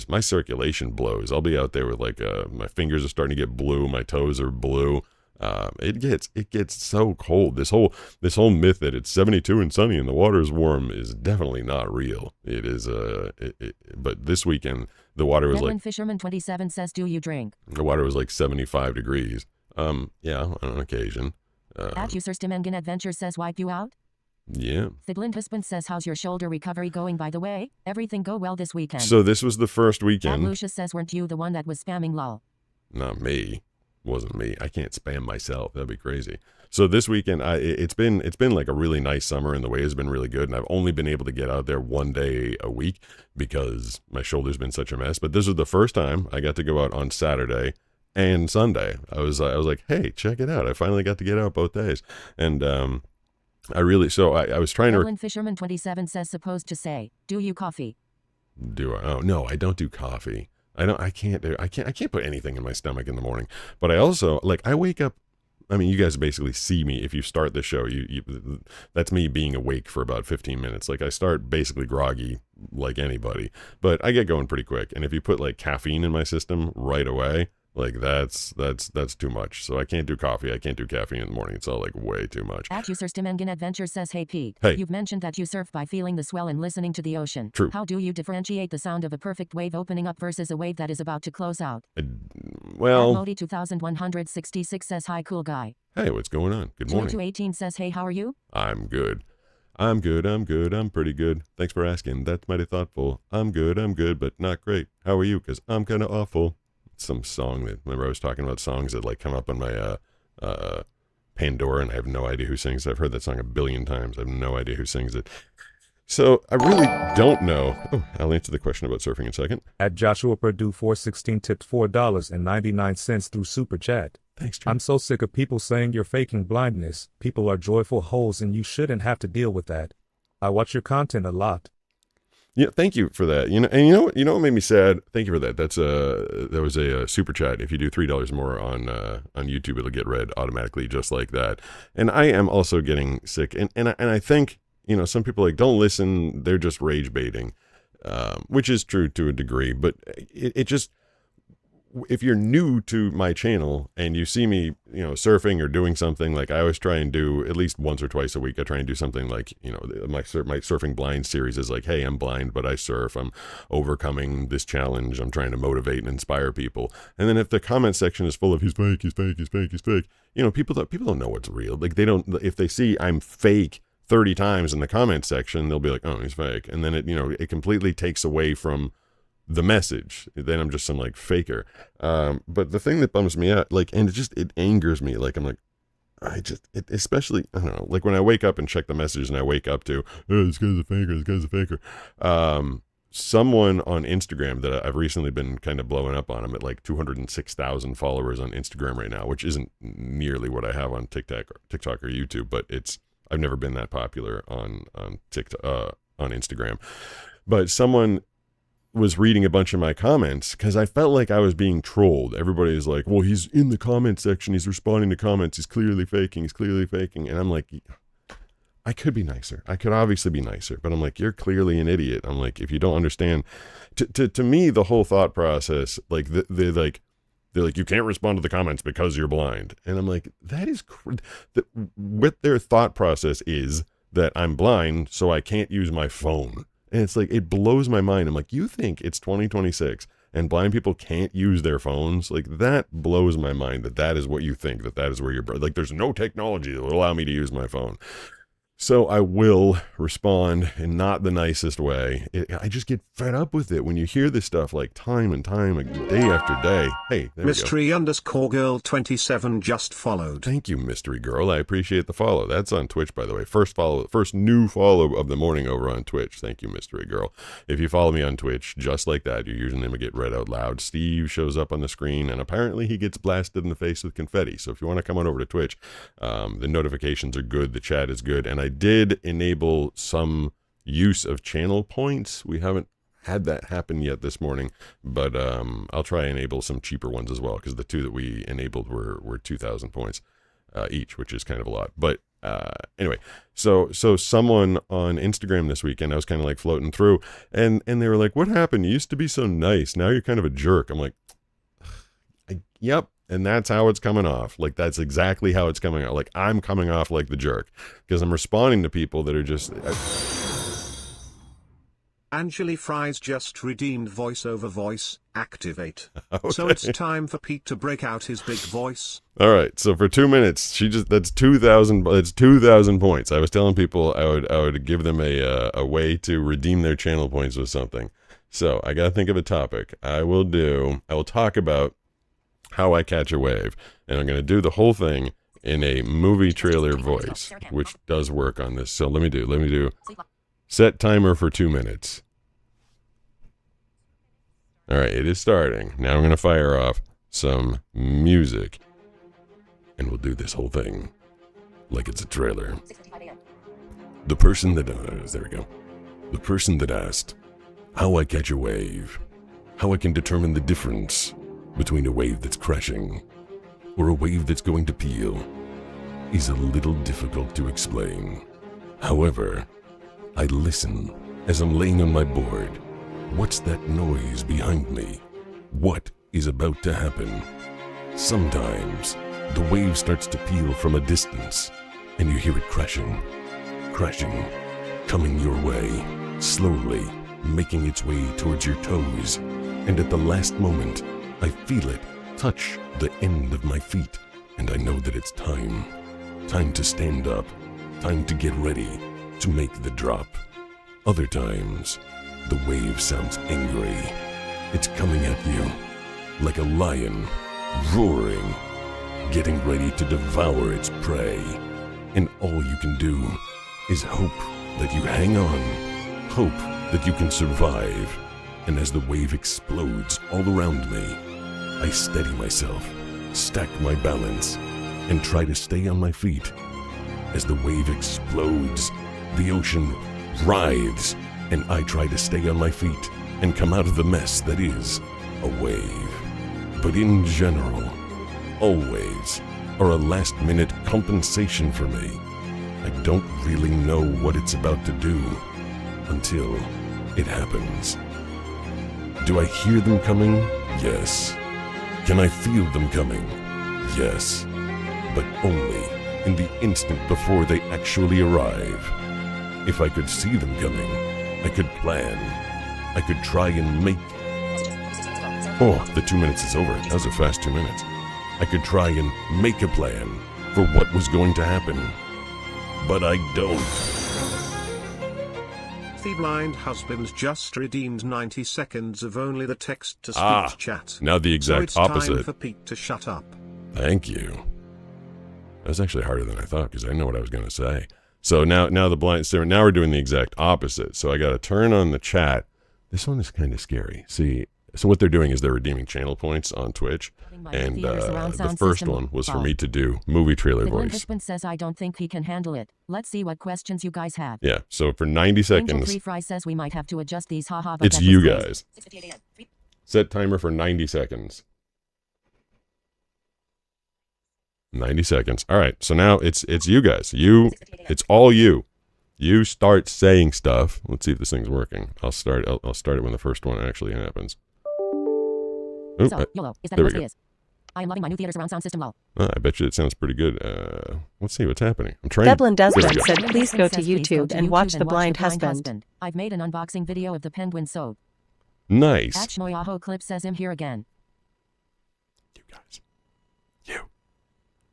my circulation blows. I'll be out there with like, my fingers are starting to get blue. My toes are blue. It gets so cold. This whole myth that it's 72 and sunny and the water is warm is definitely not real. It is but this weekend the water was Edwin like Fisherman 27 says, do you drink? the water was like 75 degrees. Yeah, on occasion. At user Stimengen Adventures says, wipe you out? Yeah. Thidlind husband says, how's your shoulder recovery going, by the way? Everything go well this weekend. So this was the first At weekend. Lucius says, weren't you the one that was spamming lol? Not me. Wasn't me. I can't spam myself. That'd be crazy. So this weekend, it's been like a really nice summer, and the way has been really good. And I've only been able to get out there one day a week because my shoulder's been such a mess. But this was the first time I got to go out on Saturday and Sunday. I was like, hey, check it out. I finally got to get out both days, and I was trying to. Edwin Fisherman 27 says, supposed to say, do you coffee? Do I? Oh no, I don't do coffee. I can't put anything in my stomach in the morning. But I also, like, I wake up, I mean, you guys basically see me if you start the show. That's me being awake for about 15 minutes. Like, I start basically groggy like anybody, but I get going pretty quick. And if you put like caffeine in my system right away, like that's too much. So I can't do coffee. I can't do caffeine in the morning. It's all like way too much. At user Stimengen Adventures says, hey Pete, Hey. you've mentioned that you surf by feeling the swell and listening to the ocean. True. How do you differentiate the sound of a perfect wave opening up versus a wave that is about to close out? Well, Modi 2166 says, hi cool guy. hey, what's going on? Good morning. 2218 says, hey, how are you? I'm good. I'm pretty good. Thanks for asking. That's mighty thoughtful. I'm good, but not great. How are you? Because I'm kind of awful. Some song that, remember I was talking about songs that like come up on my Pandora, and I have no idea who sings it. I've heard that song a billion times. I have no idea who sings it. So I really don't know. Oh, I'll answer the question about surfing in a second. At Joshua Purdue 416 tipped $4.99 through Super Chat. Thanks, John. I'm so sick of people saying you're faking blindness. People are joyful holes and you shouldn't have to deal with that. I watch your content a lot. Yeah, thank you for that. You know what made me sad? Thank you for that. That was a super chat. If you do $3 more on YouTube, it'll get read automatically, just like that. And I am also getting sick, and I think some people like don't listen. They're just rage baiting, which is true to a degree. But it just, if you're new to my channel and you see me, surfing or doing something, like I always try and do at least once or twice a week, I try and do something like, my surfing blind series is like, hey, I'm blind, but I surf. I'm overcoming this challenge. I'm trying to motivate and inspire people. And then if the comment section is full of he's fake, people don't know what's real. Like if they see I'm fake 30 times in the comment section, they'll be like, oh, he's fake. And then it completely takes away from the message. Then I'm just some like faker. But the thing that bums me out, like, and it angers me. Like, I'm like, especially, I don't know, like when I wake up and check the messages and I wake up to, oh, this guy's a faker. Someone on Instagram that I've recently been kind of blowing up on, I'm at like 206,000 followers on Instagram right now, which isn't nearly what I have on TikTok or YouTube, but I've never been that popular on TikTok, on Instagram. But someone was reading a bunch of my comments because I felt like I was being trolled. Everybody's like, well, he's in the comment section. He's responding to comments. He's clearly faking. And I'm like, I could be nicer. I could obviously be nicer, but I'm like, you're clearly an idiot. I'm like, if you don't understand, to me, the whole thought process, like they're like, you can't respond to the comments because you're blind. And I'm like, that is, what their thought process is that I'm blind, so I can't use my phone. And it's like, it blows my mind. I'm like, you think it's 2026 and blind people can't use their phones? Like, that blows my mind that is what you think, that is where you're, like, there's no technology that will allow me to use my phone. So I will respond in not the nicest way. I just get fed up with it when you hear this stuff like time and time, like day after day. Hey, there Mystery _ girl 27 just followed. Thank you, Mystery Girl. I appreciate the follow. That's on Twitch, by the way. First new follow of the morning over on Twitch. Thank you, Mystery Girl. If you follow me on Twitch, just like that, your username will get read out loud. Steve shows up on the screen, and apparently he gets blasted in the face with confetti. So if you want to come on over to Twitch, the notifications are good, the chat is good, and I did enable some use of channel points. We haven't had that happen yet this morning, but I'll try and enable some cheaper ones as well, because the two that we enabled were 2,000 points each, which is kind of a lot. But anyway, so someone on Instagram this weekend, I was kind of like floating through, and they were like, what happened? You used to be so nice. Now you're kind of a jerk. I'm like, yep, And that's how it's coming off. Like, that's exactly how it's coming off. Like, I'm coming off like the jerk because I'm responding to people that are just... Angeli Fry's just redeemed voiceover voice, activate. Okay. So it's time for Pete to break out his big voice. All right, so for 2 minutes, that's 2,000. That's 2,000 points. I was telling people I would give them a way to redeem their channel points with something. So I gotta think of a topic. I will talk about how I catch a wave, and I'm gonna do the whole thing in a movie trailer voice, which does work on this. So let me do set timer for 2 minutes. All right, it is starting. Now I'm gonna fire off some music. And we'll do this whole thing like it's a trailer. The person that, there we go. The person that asked how I catch a wave, how I can determine the difference between a wave that's crashing or a wave that's going to peel is a little difficult to explain. However, I listen as I'm laying on my board. What's that noise behind me? What is about to happen? Sometimes the wave starts to peel from a distance, and you hear it crashing, coming your way, slowly making its way towards your toes, and at the last moment, I feel it touch the end of my feet, and I know that it's time to stand up, time to get ready to make the drop. Other times, the wave sounds angry. It's coming at you like a lion, roaring, getting ready to devour its prey. And all you can do is hope that you hang on, hope that you can survive. And as the wave explodes all around me, I steady myself, stack my balance, and try to stay on my feet. As the wave explodes, the ocean writhes, and I try to stay on my feet and come out of the mess that is a wave. But in general, all waves are a last-minute compensation for me. I don't really know what it's about to do until it happens. Do I hear them coming? Yes. Can I feel them coming? Yes. But only in the instant before they actually arrive. If I could see them coming, I could plan. I could try and make... Oh, the 2 minutes is over. That was a fast 2 minutes. I could try and make a plan for what was going to happen. But I don't. The blind husband just redeemed 90 seconds of only the text-to-speech chat. Now the exact so it's opposite. Time for Pete to shut up. Thank you. That was actually harder than I thought because I didn't know what I was going to say. So now the blind, so now we're doing the exact opposite. So I got to turn on the chat. This one is kind of scary. See, so what they're doing is they're redeeming channel points on Twitch. And the first one was for me to do movie trailer voice. Husband says I don't think he can handle it. Let's see what questions you guys have. Yeah, so for 90 seconds. Angel 3 Fry says we might have to adjust these, haha. It's you guys. Set timer for 90 seconds. 90 seconds. All right, so now it's you guys. It's all you. You start saying stuff. Let's see if this thing's working. I'll start it when the first one actually happens. Ooh, so, YOLO, is that there we what go. it is? I am loving my new theater surround sound system, lol. I bet you it sounds pretty good. Let's see what's happening. I'm trying. Devlin There we Desmond go. said, please go to YouTube and watch The Blind Husband. I've made an unboxing video of the Penguin soap. Nice. Moyaho clip says him here again. You guys. You.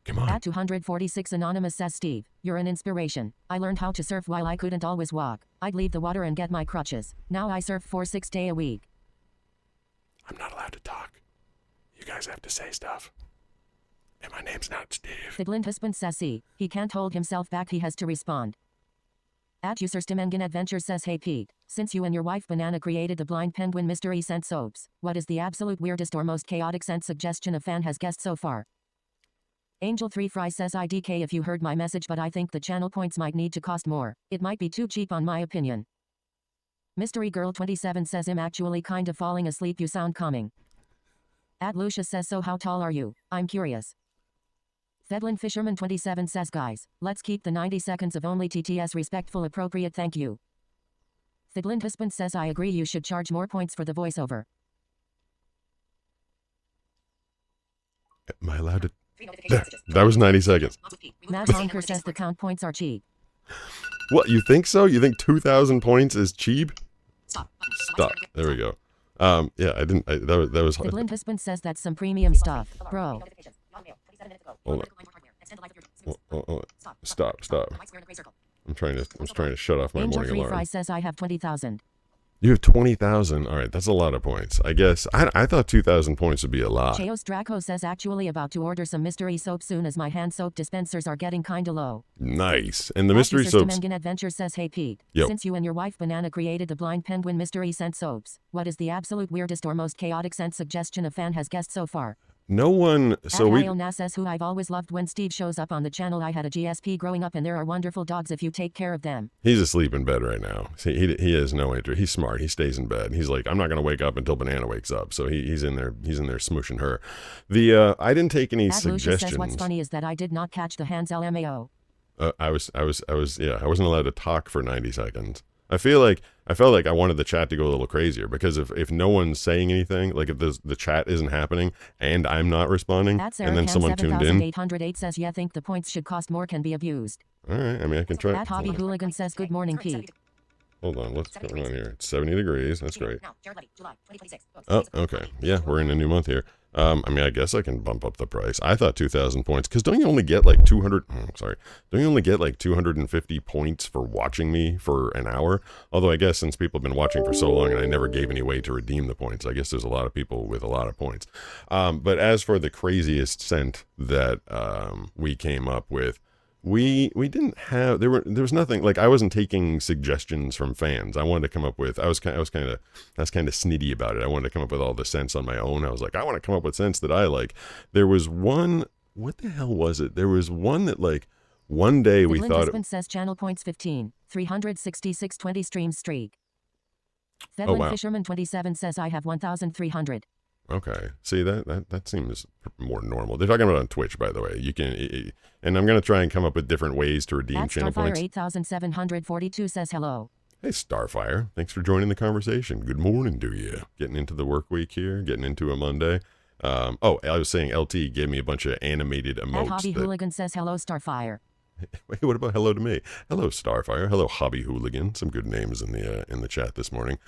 Come on. At 246 Anonymous says Steve, you're an inspiration. I learned how to surf while I couldn't always walk. I'd leave the water and get my crutches. Now I surf 6 days a week. I'm not allowed to talk. You guys have to say stuff. And my name's not Steve. The blind husband says he can't hold himself back, he has to respond. At user Stimengen Adventures says, hey Pete, since you and your wife Banana created the Blind Penguin Mystery Scent Soaps, what is the absolute weirdest or most chaotic scent suggestion a fan has guessed so far? Angel 3 Fry says, IDK if you heard my message, but I think the channel points might need to cost more. It might be too cheap on my opinion. Mystery Girl 27 says, I'm actually kind of falling asleep, you sound calming. At Lucia says, so how tall are you? I'm curious. Thedlin Fisherman 27 says, guys, let's keep the 90 seconds of only TTS respectful, appropriate, thank you. Thedlin husband says, I agree, you should charge more points for the voiceover. Am I allowed to? There, that was 90 seconds. Matt Honker says the count points are cheap. What, you think so? You think 2,000 points is cheap? Stop. There we go. Yeah, I didn't. That was The hard. Blind Husband says that's some premium stuff, bro. Hold on. Oh. Stop. I'm trying to shut off my Angel morning Free alarm. Fry says I have 20,000. You have 20,000. All right, that's a lot of points. I guess I thought 2,000 points would be a lot. Chaos Draco says actually about to order some mystery soap soon as my hand soap dispensers are getting kinda low. Nice. And the mystery soaps. Mengen Adventure says, hey Pete, Yo. since you and your wife Banana created the Blind Penguin mystery scent soaps, what is the absolute weirdest or most chaotic scent suggestion a fan has guessed so far? No one. So we. Iona says who I've always loved when Steve shows up on the channel. I had a GSP growing up and there are wonderful dogs if you take care of them. He's asleep in bed right now. See, he has no interest. He's smart. He stays in bed. He's like, I'm not gonna wake up until Banana wakes up. So he's in there. He's in there smooshing her. I didn't take any Lucius suggestions. says what's funny is that I did not catch the Hans LMAO. I wasn't allowed to talk for 90 seconds. I felt like I wanted the chat to go a little crazier because if no one's saying anything, like if the chat isn't happening and I'm not responding, and then someone tuned in. 808 says yeah, think the points should cost more can be abused. All right, I mean I can try. At Hobby Hooligan says good morning Pete. Hold on, what's going on here? It's 70 degrees. That's great. Oh, okay. Yeah, we're in a new month here. I mean, I guess I can bump up the price. I thought 2,000 points, because don't you only get like 200, don't you only get like 250 points for watching me for an hour? Although I guess since people have been watching for so long and I never gave any way to redeem the points, I guess there's a lot of people with a lot of points. But as for the craziest scent that we came up with, we didn't have, there was nothing, like I wasn't taking suggestions from fans. I wanted to come up with, I was kind of snitty about it. I wanted to come up with all the scents on my own. I was like, I want to come up with scents that I like. There was one, what the hell was it? There was one that like, one day we thought Husband says channel points 15, 366 20 streams streak. Fedwin Oh, wow. Fisherman 27 says I have 1,300. Okay. See, that seems more normal. They're talking about on Twitch, by the way. You can, and I'm going to try and come up with different ways to redeem At channel Starfire points. 8742 says hello. Hey, Starfire. Thanks for joining the conversation. Good morning to you. Getting into the work week here, getting into a Monday. I was saying LT gave me a bunch of animated At emotes. Hobby Hooligan says hello Starfire. Wait, what about hello to me? Hello, Starfire. Hello, Hobby Hooligan. Some good names in the chat this morning.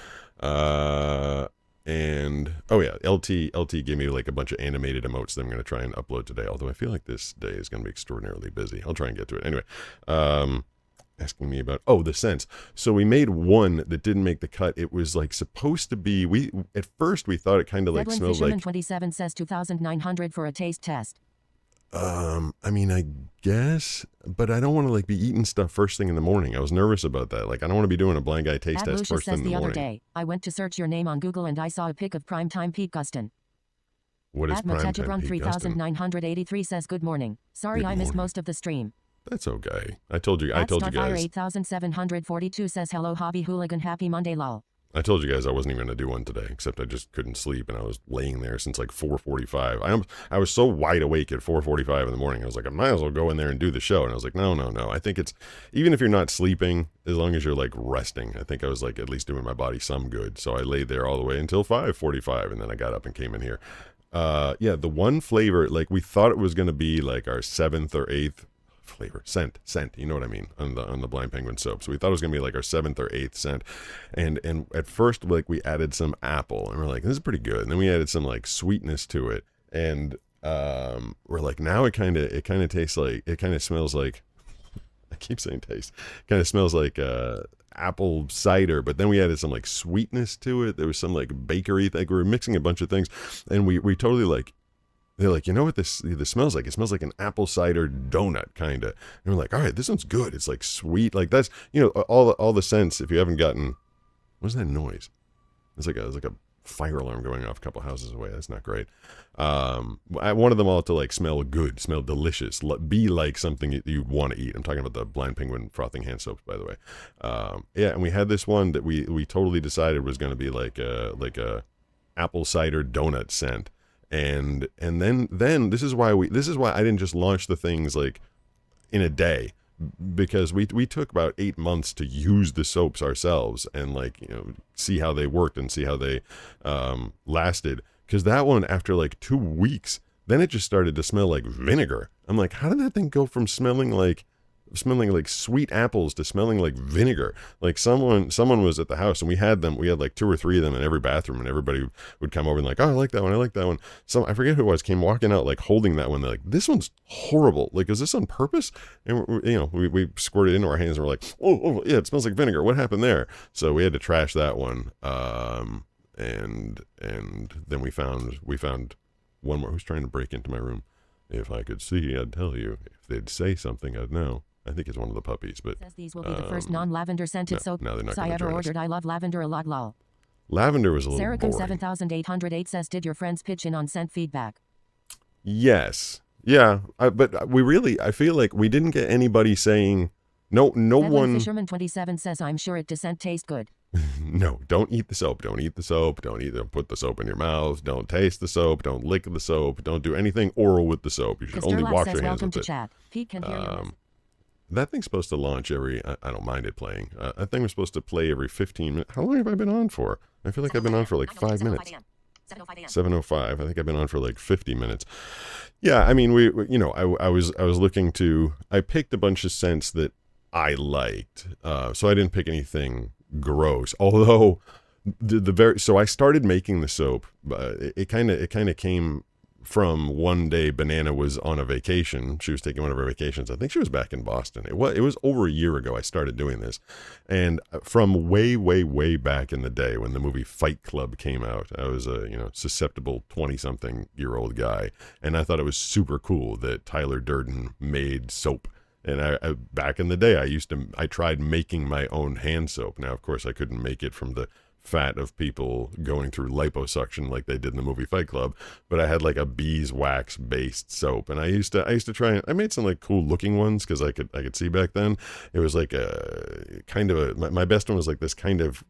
And oh yeah, LT gave me like a bunch of animated emotes that I'm going to try and upload today. Although I feel like this day is going to be extraordinarily busy. I'll try and get to it anyway. Asking me about the scents. So we made one that didn't make the cut. It was like supposed to be. We at first we thought it kind of like Edwin smelled Fisherman like. 27 says 2,900 for a taste test. I mean, I guess, but I don't want to like be eating stuff first thing in the morning. I was nervous about that. Like, I don't want to be doing a blind guy taste At test Lucius first thing says in the the other morning. day, I went to search your name on Google and I saw a pic of Primetime Pete Guston. What is At Primetime Matejabron Pete Guston? 3983 says good morning. Sorry Good I missed morning. most of the stream. That's okay. I told you At Starfire guys. 8742 says hello Hobby Hooligan happy Monday lol. I told you guys I wasn't even going to do one today, except I just couldn't sleep, and I was laying there since like 4:45. I was so wide awake at 4:45 in the morning. I was like, I might as well go in there and do the show. And I was like, no. I think it's, even if you're not sleeping, as long as you're like resting, I think I was like at least doing my body some good. So I laid there all the way until 5:45, and then I got up and came in here. Yeah, the one flavor, like we thought it was going to be like our 7th or 8th flavor scent, you know what I mean, on the Blind Penguin soap. So we thought it was gonna be like our 7th or 8th scent, and at first like we added some apple and we're like, this is pretty good, and then we added some like sweetness to it, and we're like, now it kind of tastes like, it kind of smells like, I keep saying taste, kind of smells like apple cider, but then we added some like sweetness to it. There was some like bakery thing. We were mixing a bunch of things, and we totally like, they're like, you know what this smells like? It smells like an apple cider donut, kind of. And we're like, all right, this one's good. It's like sweet. Like that's, you know, all the scents, if you haven't gotten, what's that noise? It's like a fire alarm going off a couple houses away. That's not great. I wanted them all to like smell good, smell delicious, be like something you'd want to eat. I'm talking about the Blind Penguin frothing hand soaps, by the way. Yeah, and we had this one that we totally decided was going to be like a apple cider donut scent. And then this is why I didn't just launch the things like in a day, because we took about 8 months to use the soaps ourselves and like, you know, see how they worked and see how they lasted. Because that one, after like 2 weeks, then it just started to smell like vinegar. I'm like, how did that thing go from smelling like sweet apples to smelling like vinegar? Like someone was at the house and we had like 2 or 3 of them in every bathroom, and everybody would come over and like, oh, I like that one. I forget who it was, came walking out like holding that one. They're like, this one's horrible. Like, is this on purpose? And we squirted it into our hands and we're like, oh yeah, it smells like vinegar. What happened there? So we had to trash that one. And then we found one more. Who's trying to break into my room? If I could see, I'd tell you. If they'd say something, I'd know. I think it's one of the puppies, but says these will be the first non-lavender scented soap no, they're not I gonna ever join us. ordered. I love lavender a lot. Lol. Lavender was a little Saracom boring. 7808 says, did your friends pitch in on scent feedback? Yes, yeah, but I feel like we didn't get anybody saying no Devlin one. Fisherman 27 says, I'm sure it doesn't taste good. No, don't eat the soap. Don't eat the soap. Don't put the soap in your mouth. Don't taste the soap. Don't lick the soap. Don't do anything oral with the soap. You should only wash says, your hands welcome with to it. chat. Pete can hear you. That thing's supposed to launch I don't mind it playing. That thing was supposed to play every 15 minutes. How long have I been on for? I feel like I've been on for like 5 minutes. 7:05. I think I've been on for like 50 minutes. Yeah, I mean, I was looking to. I picked a bunch of scents that I liked, so I didn't pick anything gross. Although so I started making the soap. It kind of came from one day. Banana was on a vacation. She was taking one of her vacations. I think she was back in Boston. It was over a year ago I started doing this. And from way back in the day when the movie Fight Club came out, I was a susceptible 20-something-year-old guy, and I thought it was super cool that Tyler Durden made soap. And I back in the day, I tried making my own hand soap. Now, of course, I couldn't make it from the fat of people going through liposuction like they did in the movie Fight Club, but I had like a beeswax based soap, and I used to try. I made some like cool looking ones because I could see back then. It was like a kind of my best one was like this kind of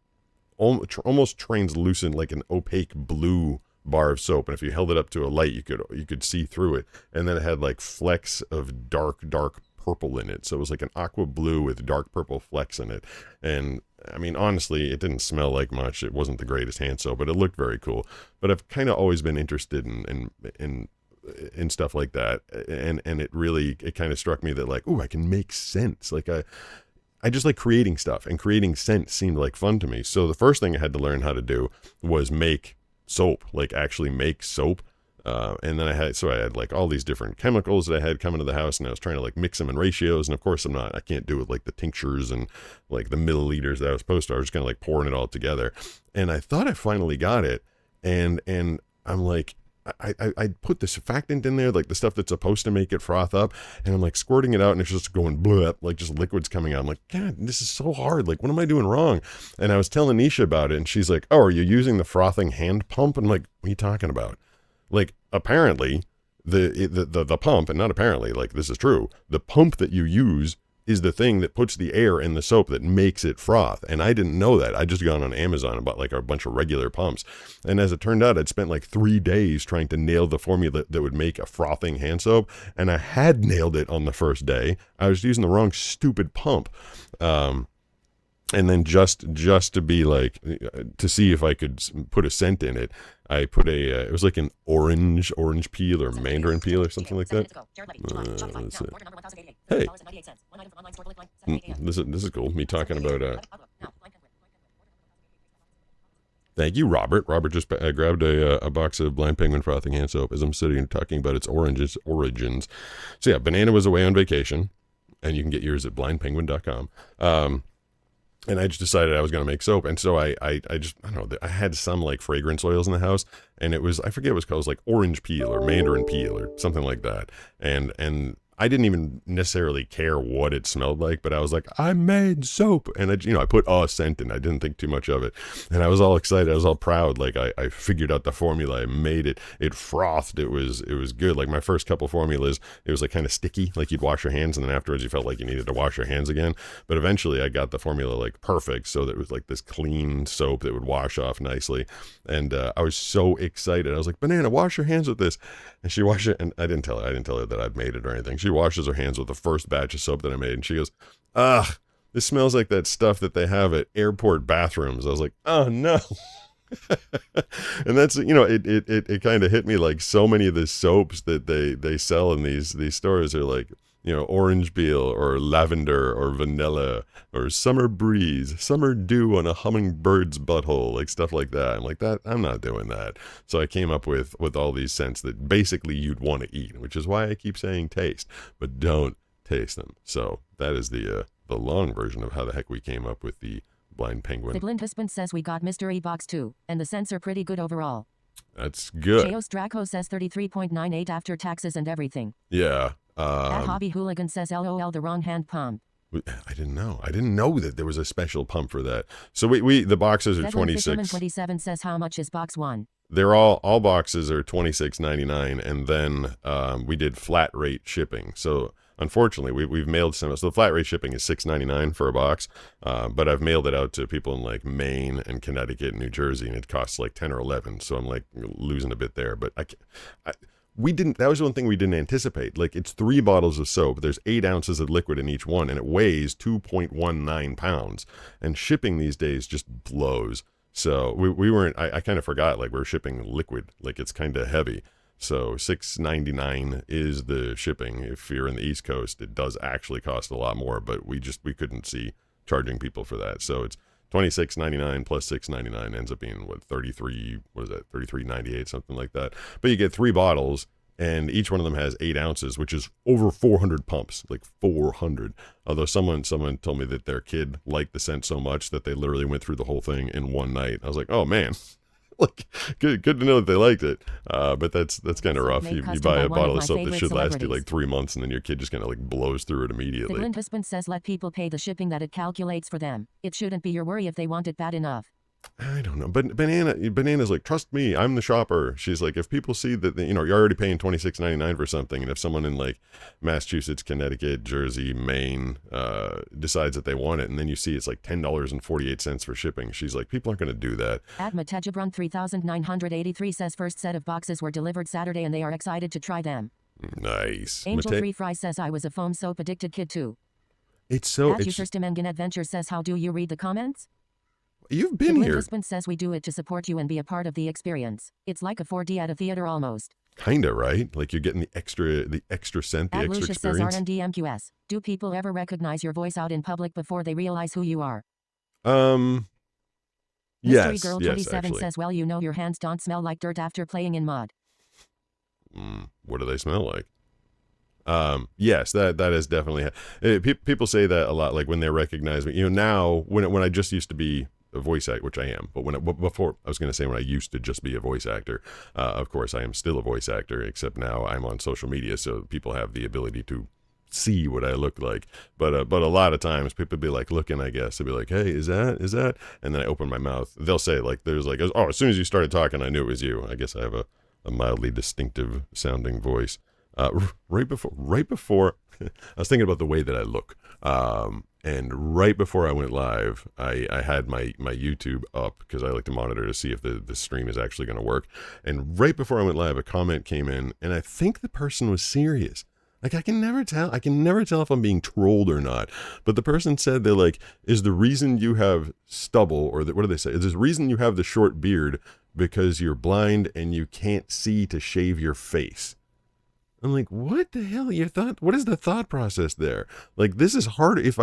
almost translucent, like an opaque blue bar of soap, and if you held it up to a light, you could see through it, and then it had like flecks of dark purple in it, so it was like an aqua blue with dark purple flecks in it. And I mean, honestly, it didn't smell like much. It wasn't the greatest hand soap, but it looked very cool. But I've kind of always been interested in stuff like that, and it kind of struck me that like, ooh, I can make scents. Like I just like creating stuff, and creating scents seemed like fun to me. So the first thing I had to learn how to do was make soap, like actually make soap. And then I had like all these different chemicals that I had coming to the house, and I was trying to like mix them in ratios. And of course I can't do it like the tinctures and like the milliliters that I was supposed to. I was just kind of like pouring it all together. And I thought I finally got it. And I'm like, I put the surfactant in there, like the stuff that's supposed to make it froth up, and I'm like squirting it out, and it's just going bleh, like just liquids coming out. I'm like, God, this is so hard. Like, what am I doing wrong? And I was telling Nisha about it, and she's like, oh, are you using the frothing hand pump? And I'm like, what are you talking about? Like, apparently the pump, and not apparently, like this is true, the pump that you use is the thing that puts the air in the soap that makes it froth. And I didn't know that. I just gone on Amazon and bought like a bunch of regular pumps. And as it turned out, I'd spent like 3 days trying to nail the formula that would make a frothing hand soap. And I had nailed it on the first day. I was using the wrong stupid pump. And then just to be like, to see if I could put a scent in it, I put it was like an orange peel or mandarin peel or something like that. Let's see. Hey, this is cool. Me talking about, thank you, Robert. Robert just grabbed a box of Blind Penguin frothing hand soap as I'm sitting and talking about its origins. So yeah, Banana was away on vacation, and you can get yours at blindpenguin.com. And I just decided I was going to make soap. And so I don't know, I had some like fragrance oils in the house, and it was, I forget what it was called, it was like orange peel or mandarin peel or something like that. And I didn't even necessarily care what it smelled like, but I was like, I made soap. And I put scent in. I didn't think too much of it. And I was all excited. I was all proud. Like I figured out the formula. I made it. It frothed. It was good. Like my first couple formulas, it was like kind of sticky. Like you'd wash your hands, and then afterwards you felt like you needed to wash your hands again. But eventually I got the formula like perfect, so that it was like this clean soap that would wash off nicely. And I was so excited. I was like, Banana, wash your hands with this. And she washed it, and I didn't tell her that I'd made it or anything. She washes her hands with the first batch of soap that I made, and she goes, ugh, this smells like that stuff that they have at airport bathrooms. I was like, oh no. And that's, it kind of hit me like so many of the soaps that they sell in these stores are like, orange peel or lavender or vanilla or summer breeze, summer dew on a hummingbird's butthole, like stuff like that. I'm like, I'm not doing that. So I came up with all these scents that basically you'd want to eat, which is why I keep saying taste, but don't taste them. So that is the long version of how the heck we came up with the Blind Penguin. The Blind Husband says we got Mystery Box 2, and the scents are pretty good overall. That's good. Chaos Draco says 33.98 after taxes and everything. Yeah. At Hobby Hooligan says LOL the wrong hand pump. I didn't know that there was a special pump for that. So the boxes are $26. 27 says how much is box 1? They're all boxes are $26.99, and then we did flat rate shipping. So unfortunately, we've mailed some. So the flat rate shipping is $6.99 for a box, but I've mailed it out to people in like Maine and Connecticut and New Jersey, and it costs like 10 or 11. So I'm like losing a bit there. But we didn't. That was one thing we didn't anticipate. Like, it's 3 bottles of soap. There's 8 ounces of liquid in each one, and it weighs 2.19 pounds. And shipping these days just blows. So we weren't. I kind of forgot. Like, we're shipping liquid. Like, it's kind of heavy. So $6.99 is the shipping. If you're in the East Coast, it does actually cost a lot more. But we couldn't see charging people for that. So it's $26.99 plus $6.99 ends up being $33.98, something like that. But you get 3 bottles, and each one of them has 8 ounces, which is over 400 pumps, like 400. Although someone told me that their kid liked the scent so much that they literally went through the whole thing in one night. I was like, oh man. Like, good to know that they liked it, but that's kind of rough. You buy a bottle of soap that should last you like 3 months, and then your kid just kind of like blows through it immediately. The Blind Husband says let people pay the shipping that it calculates for them. It shouldn't be your worry if they want it bad enough. I don't know, but Banana's like, trust me, I'm the shopper. She's like, if people see that you're already paying $26.99 for something, and if someone in like Massachusetts, Connecticut, Jersey, Maine decides that they want it, and then you see it's like $10.48 for shipping, she's like, people aren't going to do that. At Matejabron 3983 says first set of boxes were delivered Saturday, and they are excited to try them. Nice. Angel Free Fry says I was a foam soap addicted kid too. It's so. At User Stimengen Adventure says how do you read the comments? You've been here. The husband says we do it to support you and be a part of the experience. It's like a 4D at a theater almost. Kinda, right? Like you're getting the extra scent, the extra Lucia experience. Says RNDMQS. Do people ever recognize your voice out in public before they realize who you are? Mystery Girl 27 actually. says, well, your hands don't smell like dirt after playing in mud. What do they smell like? Yes, that is definitely. People say that a lot, like when they recognize me. Now when I just used to be a voice actor, which I am, but before I was going to say when I used to just be a voice actor, of course I am still a voice actor, except now I'm on social media, so people have the ability to see what I look like. But a lot of times people be like looking, I guess they'll be like, hey, is that? And then I open my mouth. They'll say like, there's like, oh, as soon as you started talking, I knew it was you. I guess I have a mildly distinctive sounding voice. Right before I was thinking about the way that I look. And right before I went live, I had my YouTube up because I like to monitor to see if the stream is actually going to work. And right before I went live, a comment came in, and I think the person was serious. Like, I can never tell if I'm being trolled or not. But the person said, they're like, is the reason you have stubble, or what do they say? Is the reason you have the short beard because you're blind and you can't see to shave your face? I'm like, what the hell? What is the thought process there? Like, this is hard. If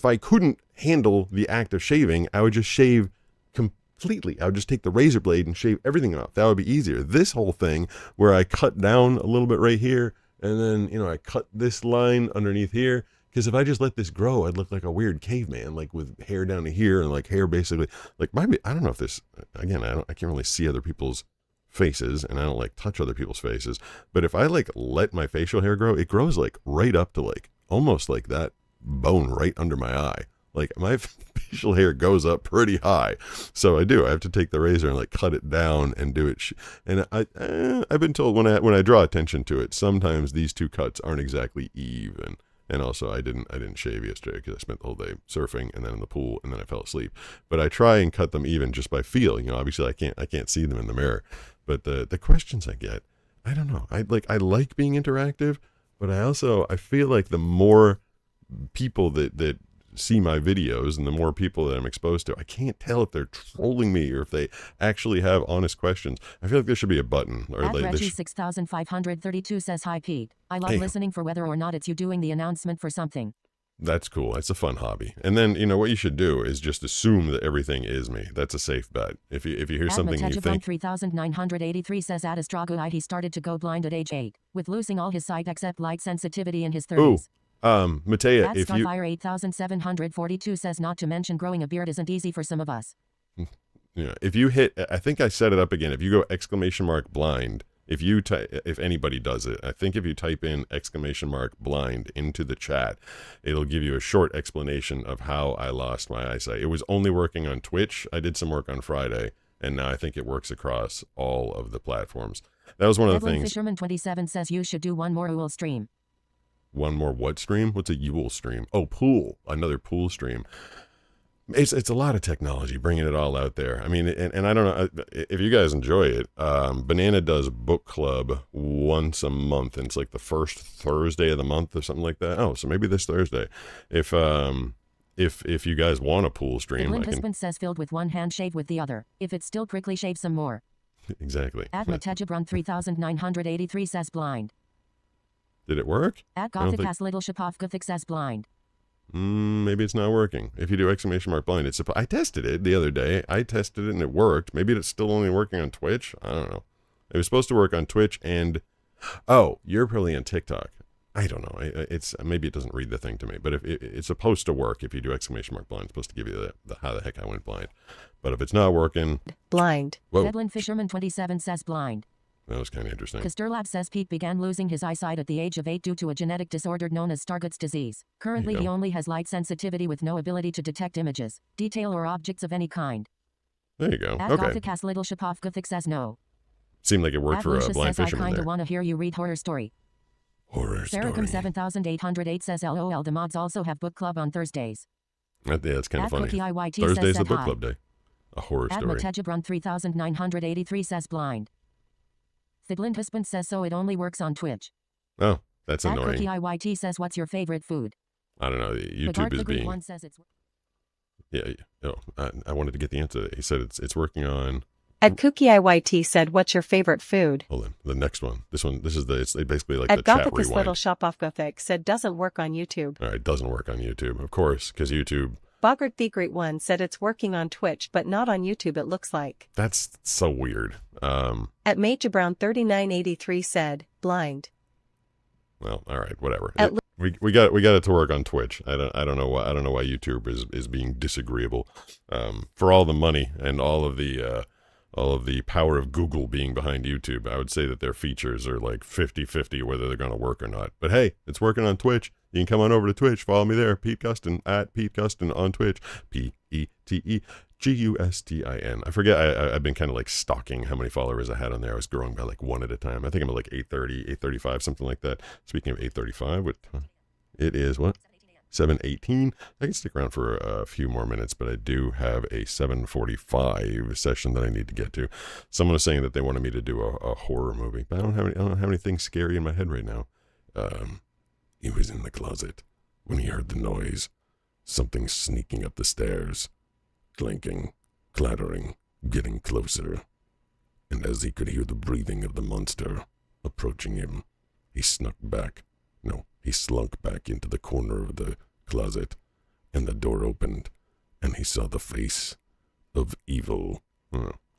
I couldn't handle the act of shaving, I would just shave completely. I would just take the razor blade and shave everything off. That would be easier. This whole thing where I cut down a little bit right here, and then, I cut this line underneath here, because if I just let this grow, I'd look like a weird caveman, like with hair down to here and like hair basically, like I don't know if this, again, I can't really see other people's faces, and I don't like touch other people's faces, but if I like let my facial hair grow, it grows like right up to like almost like that bone right under my eye. Like, my facial hair goes up pretty high, so I have to take the razor and like cut it down and do it. And I've been told when I draw attention to it, sometimes these two cuts aren't exactly even. And also, I didn't shave yesterday because I spent the whole day surfing and then in the pool, and then I fell asleep. But I try and cut them even just by feel. Obviously I can't see them in the mirror. But the questions I get, I don't know. I like being interactive, but I feel like the more people that see my videos and the more people that I'm exposed to, I can't tell if they're trolling me or if they actually have honest questions. I feel like there should be a button. Or like Reggie 6532 says, "Hi Pete. I love listening for whether or not it's you doing the announcement for something." That's cool. It's a fun hobby. And then, what you should do is just assume that everything is me. That's a safe bet. If you hear something you think... 3983 says Adistragoite he started to go blind at age 8, with losing all his sight except light sensitivity in his 30s. Matea, if you... Starfire 8742 says not to mention growing a beard isn't easy for some of us. Yeah, if you hit... I think I set it up again. If you go !blind... If anybody does it, I think if you type in !blind into the chat, it'll give you a short explanation of how I lost my eyesight. It was only working on Twitch. I did some work on Friday, and now I think it works across all of the platforms. That was one of the things. Fisherman 27 says you should do one more Uul stream. One more what stream? What's a Uul stream? Oh, pool. Another pool stream. It's a lot of technology, bringing it all out there. I mean, and I don't know if you guys enjoy it. Banana does book club once a month, and it's like the first Thursday of the month or something like that. Oh, so maybe this Thursday. If you guys want a pool stream, I can... says filled with one hand, shave with the other. If it's still prickly, shave some more. Exactly. At Matejabron 3983 says blind. Did it work? At Gothic Little Shapov Gothic says blind. Maybe it's not working. If you do !blind, I tested it the other day. I tested it and it worked. Maybe it's still only working on Twitch. I don't know. It was supposed to work on Twitch and... Oh, you're probably on TikTok. I don't know. It's maybe it doesn't read the thing to me, but if it's supposed to work, if you do !blind, it's supposed to give you the how the heck I went blind. But if it's not working... Blind. Whoa. Edlin Fisherman 27 says blind. That was kind of interesting. Kasturlab says Pete began losing his eyesight at the age of 8 due to a genetic disorder known as Stargardt's disease. Currently, he only has light sensitivity with no ability to detect images, detail, or objects of any kind. There you go. At Okay. Gothic Little Shapov Gothic says no. Seemed like it worked for a blind says, fisherman I kinda there. want to hear you read horror story. Horror story. Saracom 7808 says LOL. The mods also have book club on Thursdays. Yeah, it's kind of funny. IYT Thursday's says a book hi. club day. A horror At story. Matejabron 3983 says blind. Thiblind husband says so it only works on Twitch. Oh, that's At annoying. Cookie IYT says what's your favorite food? I don't know. YouTube is being... One says it's... Yeah, I wanted to get the answer. He said it's working on... At Kookie IYT said, what's your favorite food? Hold on. The next one. This is it's basically like At the chat Gothicus rewind. Little Shop Off Gothic said doesn't work on YouTube. All right, it doesn't work on YouTube, of course, because YouTube... Bogart the Great One said it's working on Twitch but not on YouTube it looks like. That's so weird. At Major Brown 3983 said, blind. Well, all right, whatever. We got it to work on Twitch. I don't know why YouTube is being disagreeable. For all the money and all of the power of Google being behind YouTube, I would say that their features are like 50-50 whether they're going to work or not. But hey, it's working on Twitch. You can come on over to Twitch. Follow me there, Pete Gustin, at Pete Gustin on Twitch. PeteGustin. I forget. I've been kind of like stalking how many followers I had on there. I was growing by like one at a time. I think I'm at like 830, 835, something like that. Speaking of 835, it is what? 7:18. I can stick around for a few more minutes, but I do have a 7:45 session that I need to get to. Someone was saying that they wanted me to do a horror movie, but I don't have anything scary in my head right now. He was in the closet when he heard the noise. Something sneaking up the stairs. Clanking, clattering, getting closer. And as he could hear the breathing of the monster approaching him, he slunk back into the corner of the closet, and the door opened, and he saw the face of evil.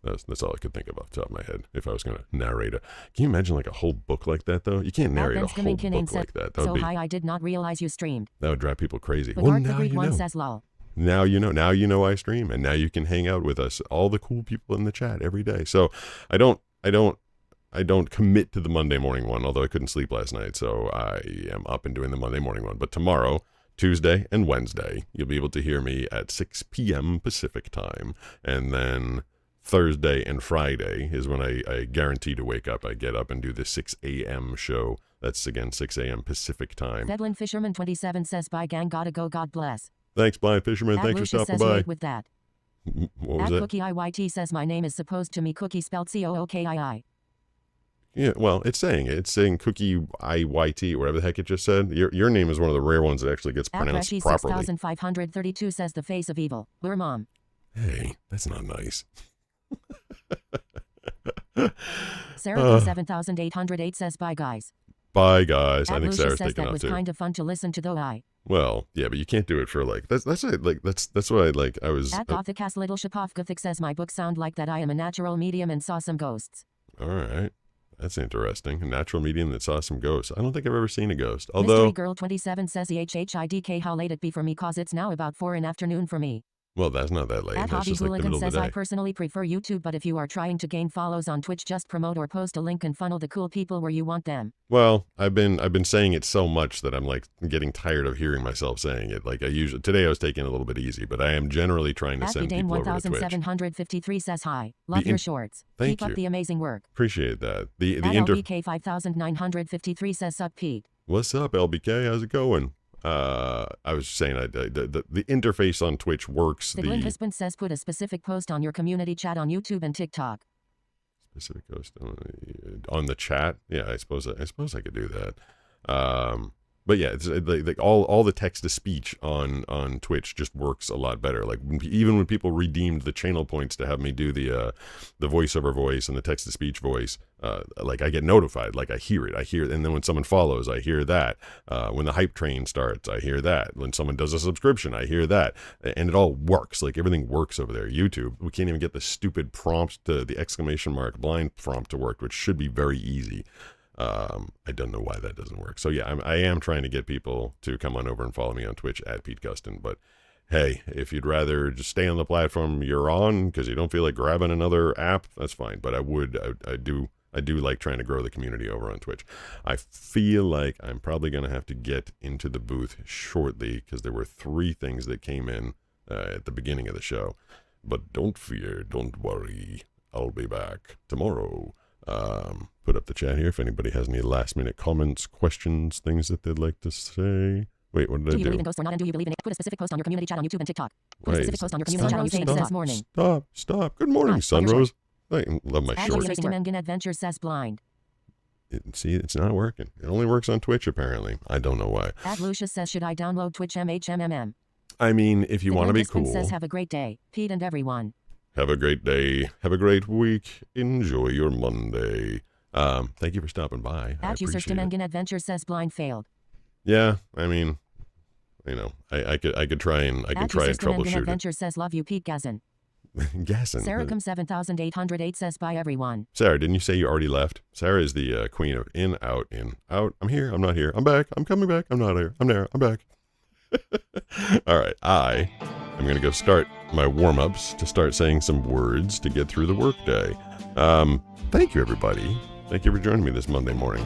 That's all I could think of off the top of my head if I was going to narrate it. Can you imagine like a whole book like that, though? You can't narrate a whole book like that. Hi, I did not realize you streamed. That would drive people crazy. But Well, now you know. Says lol. Now you know. Now you know I stream, and now you can hang out with us, all the cool people in the chat every day. So I don't commit to the Monday morning one, although I couldn't sleep last night, so I am up and doing the Monday morning one. But tomorrow, Tuesday and Wednesday, you'll be able to hear me at 6 p.m. Pacific time, and then Thursday and Friday is when I guarantee to wake up. I get up and do the 6 a.m. show. That's again 6 a.m. Pacific time. Edlin Fisherman 27 says bye gang, gotta go, God bless. Thanks, Blind Fisherman. Thanks for stopping by. With that. What was that? Cookie IYT says my name is supposed to me Cookie spelled COOKII. Yeah, well, it's saying it. It's saying Cookie IYT, whatever the heck it just said. Your name is one of the rare ones that actually gets pronounced properly. 6532 says the face of evil. We're mom. Hey, that's not nice. Sarah 7808 says bye guys. Bye guys. I At think Lucia Sarah's says taking that off was too. kind of fun to listen to though I. Well, yeah, but you can't do it for like that's what I like. I was At Gothicast Little Shapov Gothic says my books sound like that I am a natural medium and saw some ghosts. all right. That's interesting. A natural medium that saw some ghosts. I don't think I've ever seen a ghost. Although, Mystery Girl 27 says EHHIDK how late it be for me cause it's now about 4 in afternoon for me. well, that's not that late. At That's Hobby just like the Hooligan middle of says the I day. personally prefer YouTube but if you are trying to gain follows on Twitch just promote or post a link and funnel the cool people where you want them. Well, I've been saying it so much that I'm like getting tired of hearing myself saying it. Like today I was taking it a little bit easy, but I am generally trying to At send Dame people over to Twitch. 1753 says hi. Love your shorts. Thank Keep you. up the amazing work. Appreciate that. The At inter. LBK 5953 says sup Pete. What's up, LBK? How's it going? I was saying the interface on Twitch works. The Glenn husband says put a specific post on your community chat on YouTube and TikTok. Specific post on the chat. Yeah, I suppose I could do that. But yeah, it's like all the text to speech on Twitch just works a lot better. Like even when people redeemed the channel points to have me do the voiceover voice and the text to speech voice, like I get notified, like I hear it, and then when someone follows, I hear that. When the hype train starts, I hear that. When someone does a subscription, I hear that, and it all works. Like everything works over there. YouTube, we can't even get the stupid prompt to the exclamation mark blind prompt to work, which should be very easy. I don't know why that doesn't work. So yeah, I am trying to get people to come on over and follow me on Twitch at Pete Gustin. But hey, if you'd rather just stay on the platform you're on because you don't feel like grabbing another app, that's fine. But I do like trying to grow the community over on Twitch. I feel like I'm probably going to have to get into the booth shortly because there were 3 things that came in at the beginning of the show. But don't fear, don't worry. I'll be back tomorrow. Put up the chat here if anybody has any last minute comments, questions, things that they'd like to say. Wait, what did I do? Do you believe in ghosts or not and do you believe in it? Put a specific post on your community chat on YouTube and TikTok. Put a Wait, specific post on your community chat on YouTube and says morning. Stop. Good morning, Hi, Sunrose. I love my At shorts. Jason Mengen Adventures says blind. See, it's not working. It only works on Twitch, apparently. I don't know why. At Lucius says should I download Twitch MHMMM? I mean, if you want to be Husband cool, says have a great day, Pete and everyone. have a great day. Have a great week. Enjoy your Monday. Thank you for stopping by. I At user appreciate it. Mengen Adventures says blind failed. Yeah, I mean, I could try and At try and user Mengen troubleshoot it. Adventures says love you Pete Gazin. Guessing. Sarahcom 7808 says bye everyone. Sarah, didn't you say you already left? Sarah is the queen of in, out, in, out. I'm here. I'm not here. I'm back. I'm coming back. I'm not here. I'm there. I'm back. All right. I'm going to go start my warm-ups to start saying some words to get through the workday. Thank you, everybody. Thank you for joining me this Monday morning.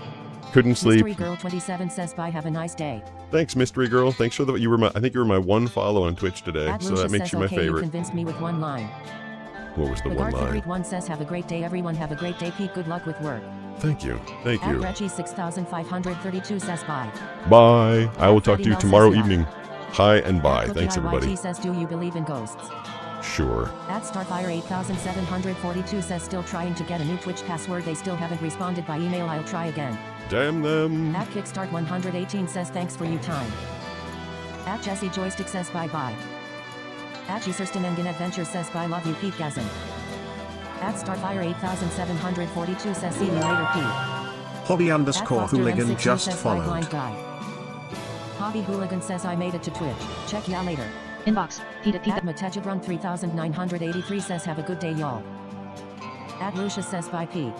Couldn't sleep. Mystery Girl 27 says bye have a nice day. Thanks, Mystery Girl. Thanks for I think you were my one follow on Twitch today, At so Lucius that makes says you my okay, you favorite. convinced me with one line. What was the one Regard line? Figreet 1 says have a great day everyone have a great day Pete good luck with work. Thank you. Thank At you. Reggie 6532 says bye. Bye. I will talk to you Freddie tomorrow Mel says evening. Hi and bye. At Thanks, Cookie everybody. IYT says do you believe in ghosts? Sure. At Starfire 8742 says still trying to get a new Twitch password they still haven't responded by email I'll try again. Damn them. At Kickstart 118 says thanks for your time. At Jesse Joystick says bye bye. At Userston Engen Adventure says bye love you Pete Gazin. At Starfire 8742 says see you later Pete. Hobby At underscore Foster hooligan M16 just says bye followed. blind guy. Hobby Hooligan says I made it to Twitch. Check ya later. Inbox. Pete at Pete. At Matejabron 3983 says have a good day y'all. At Lucius says bye Pete.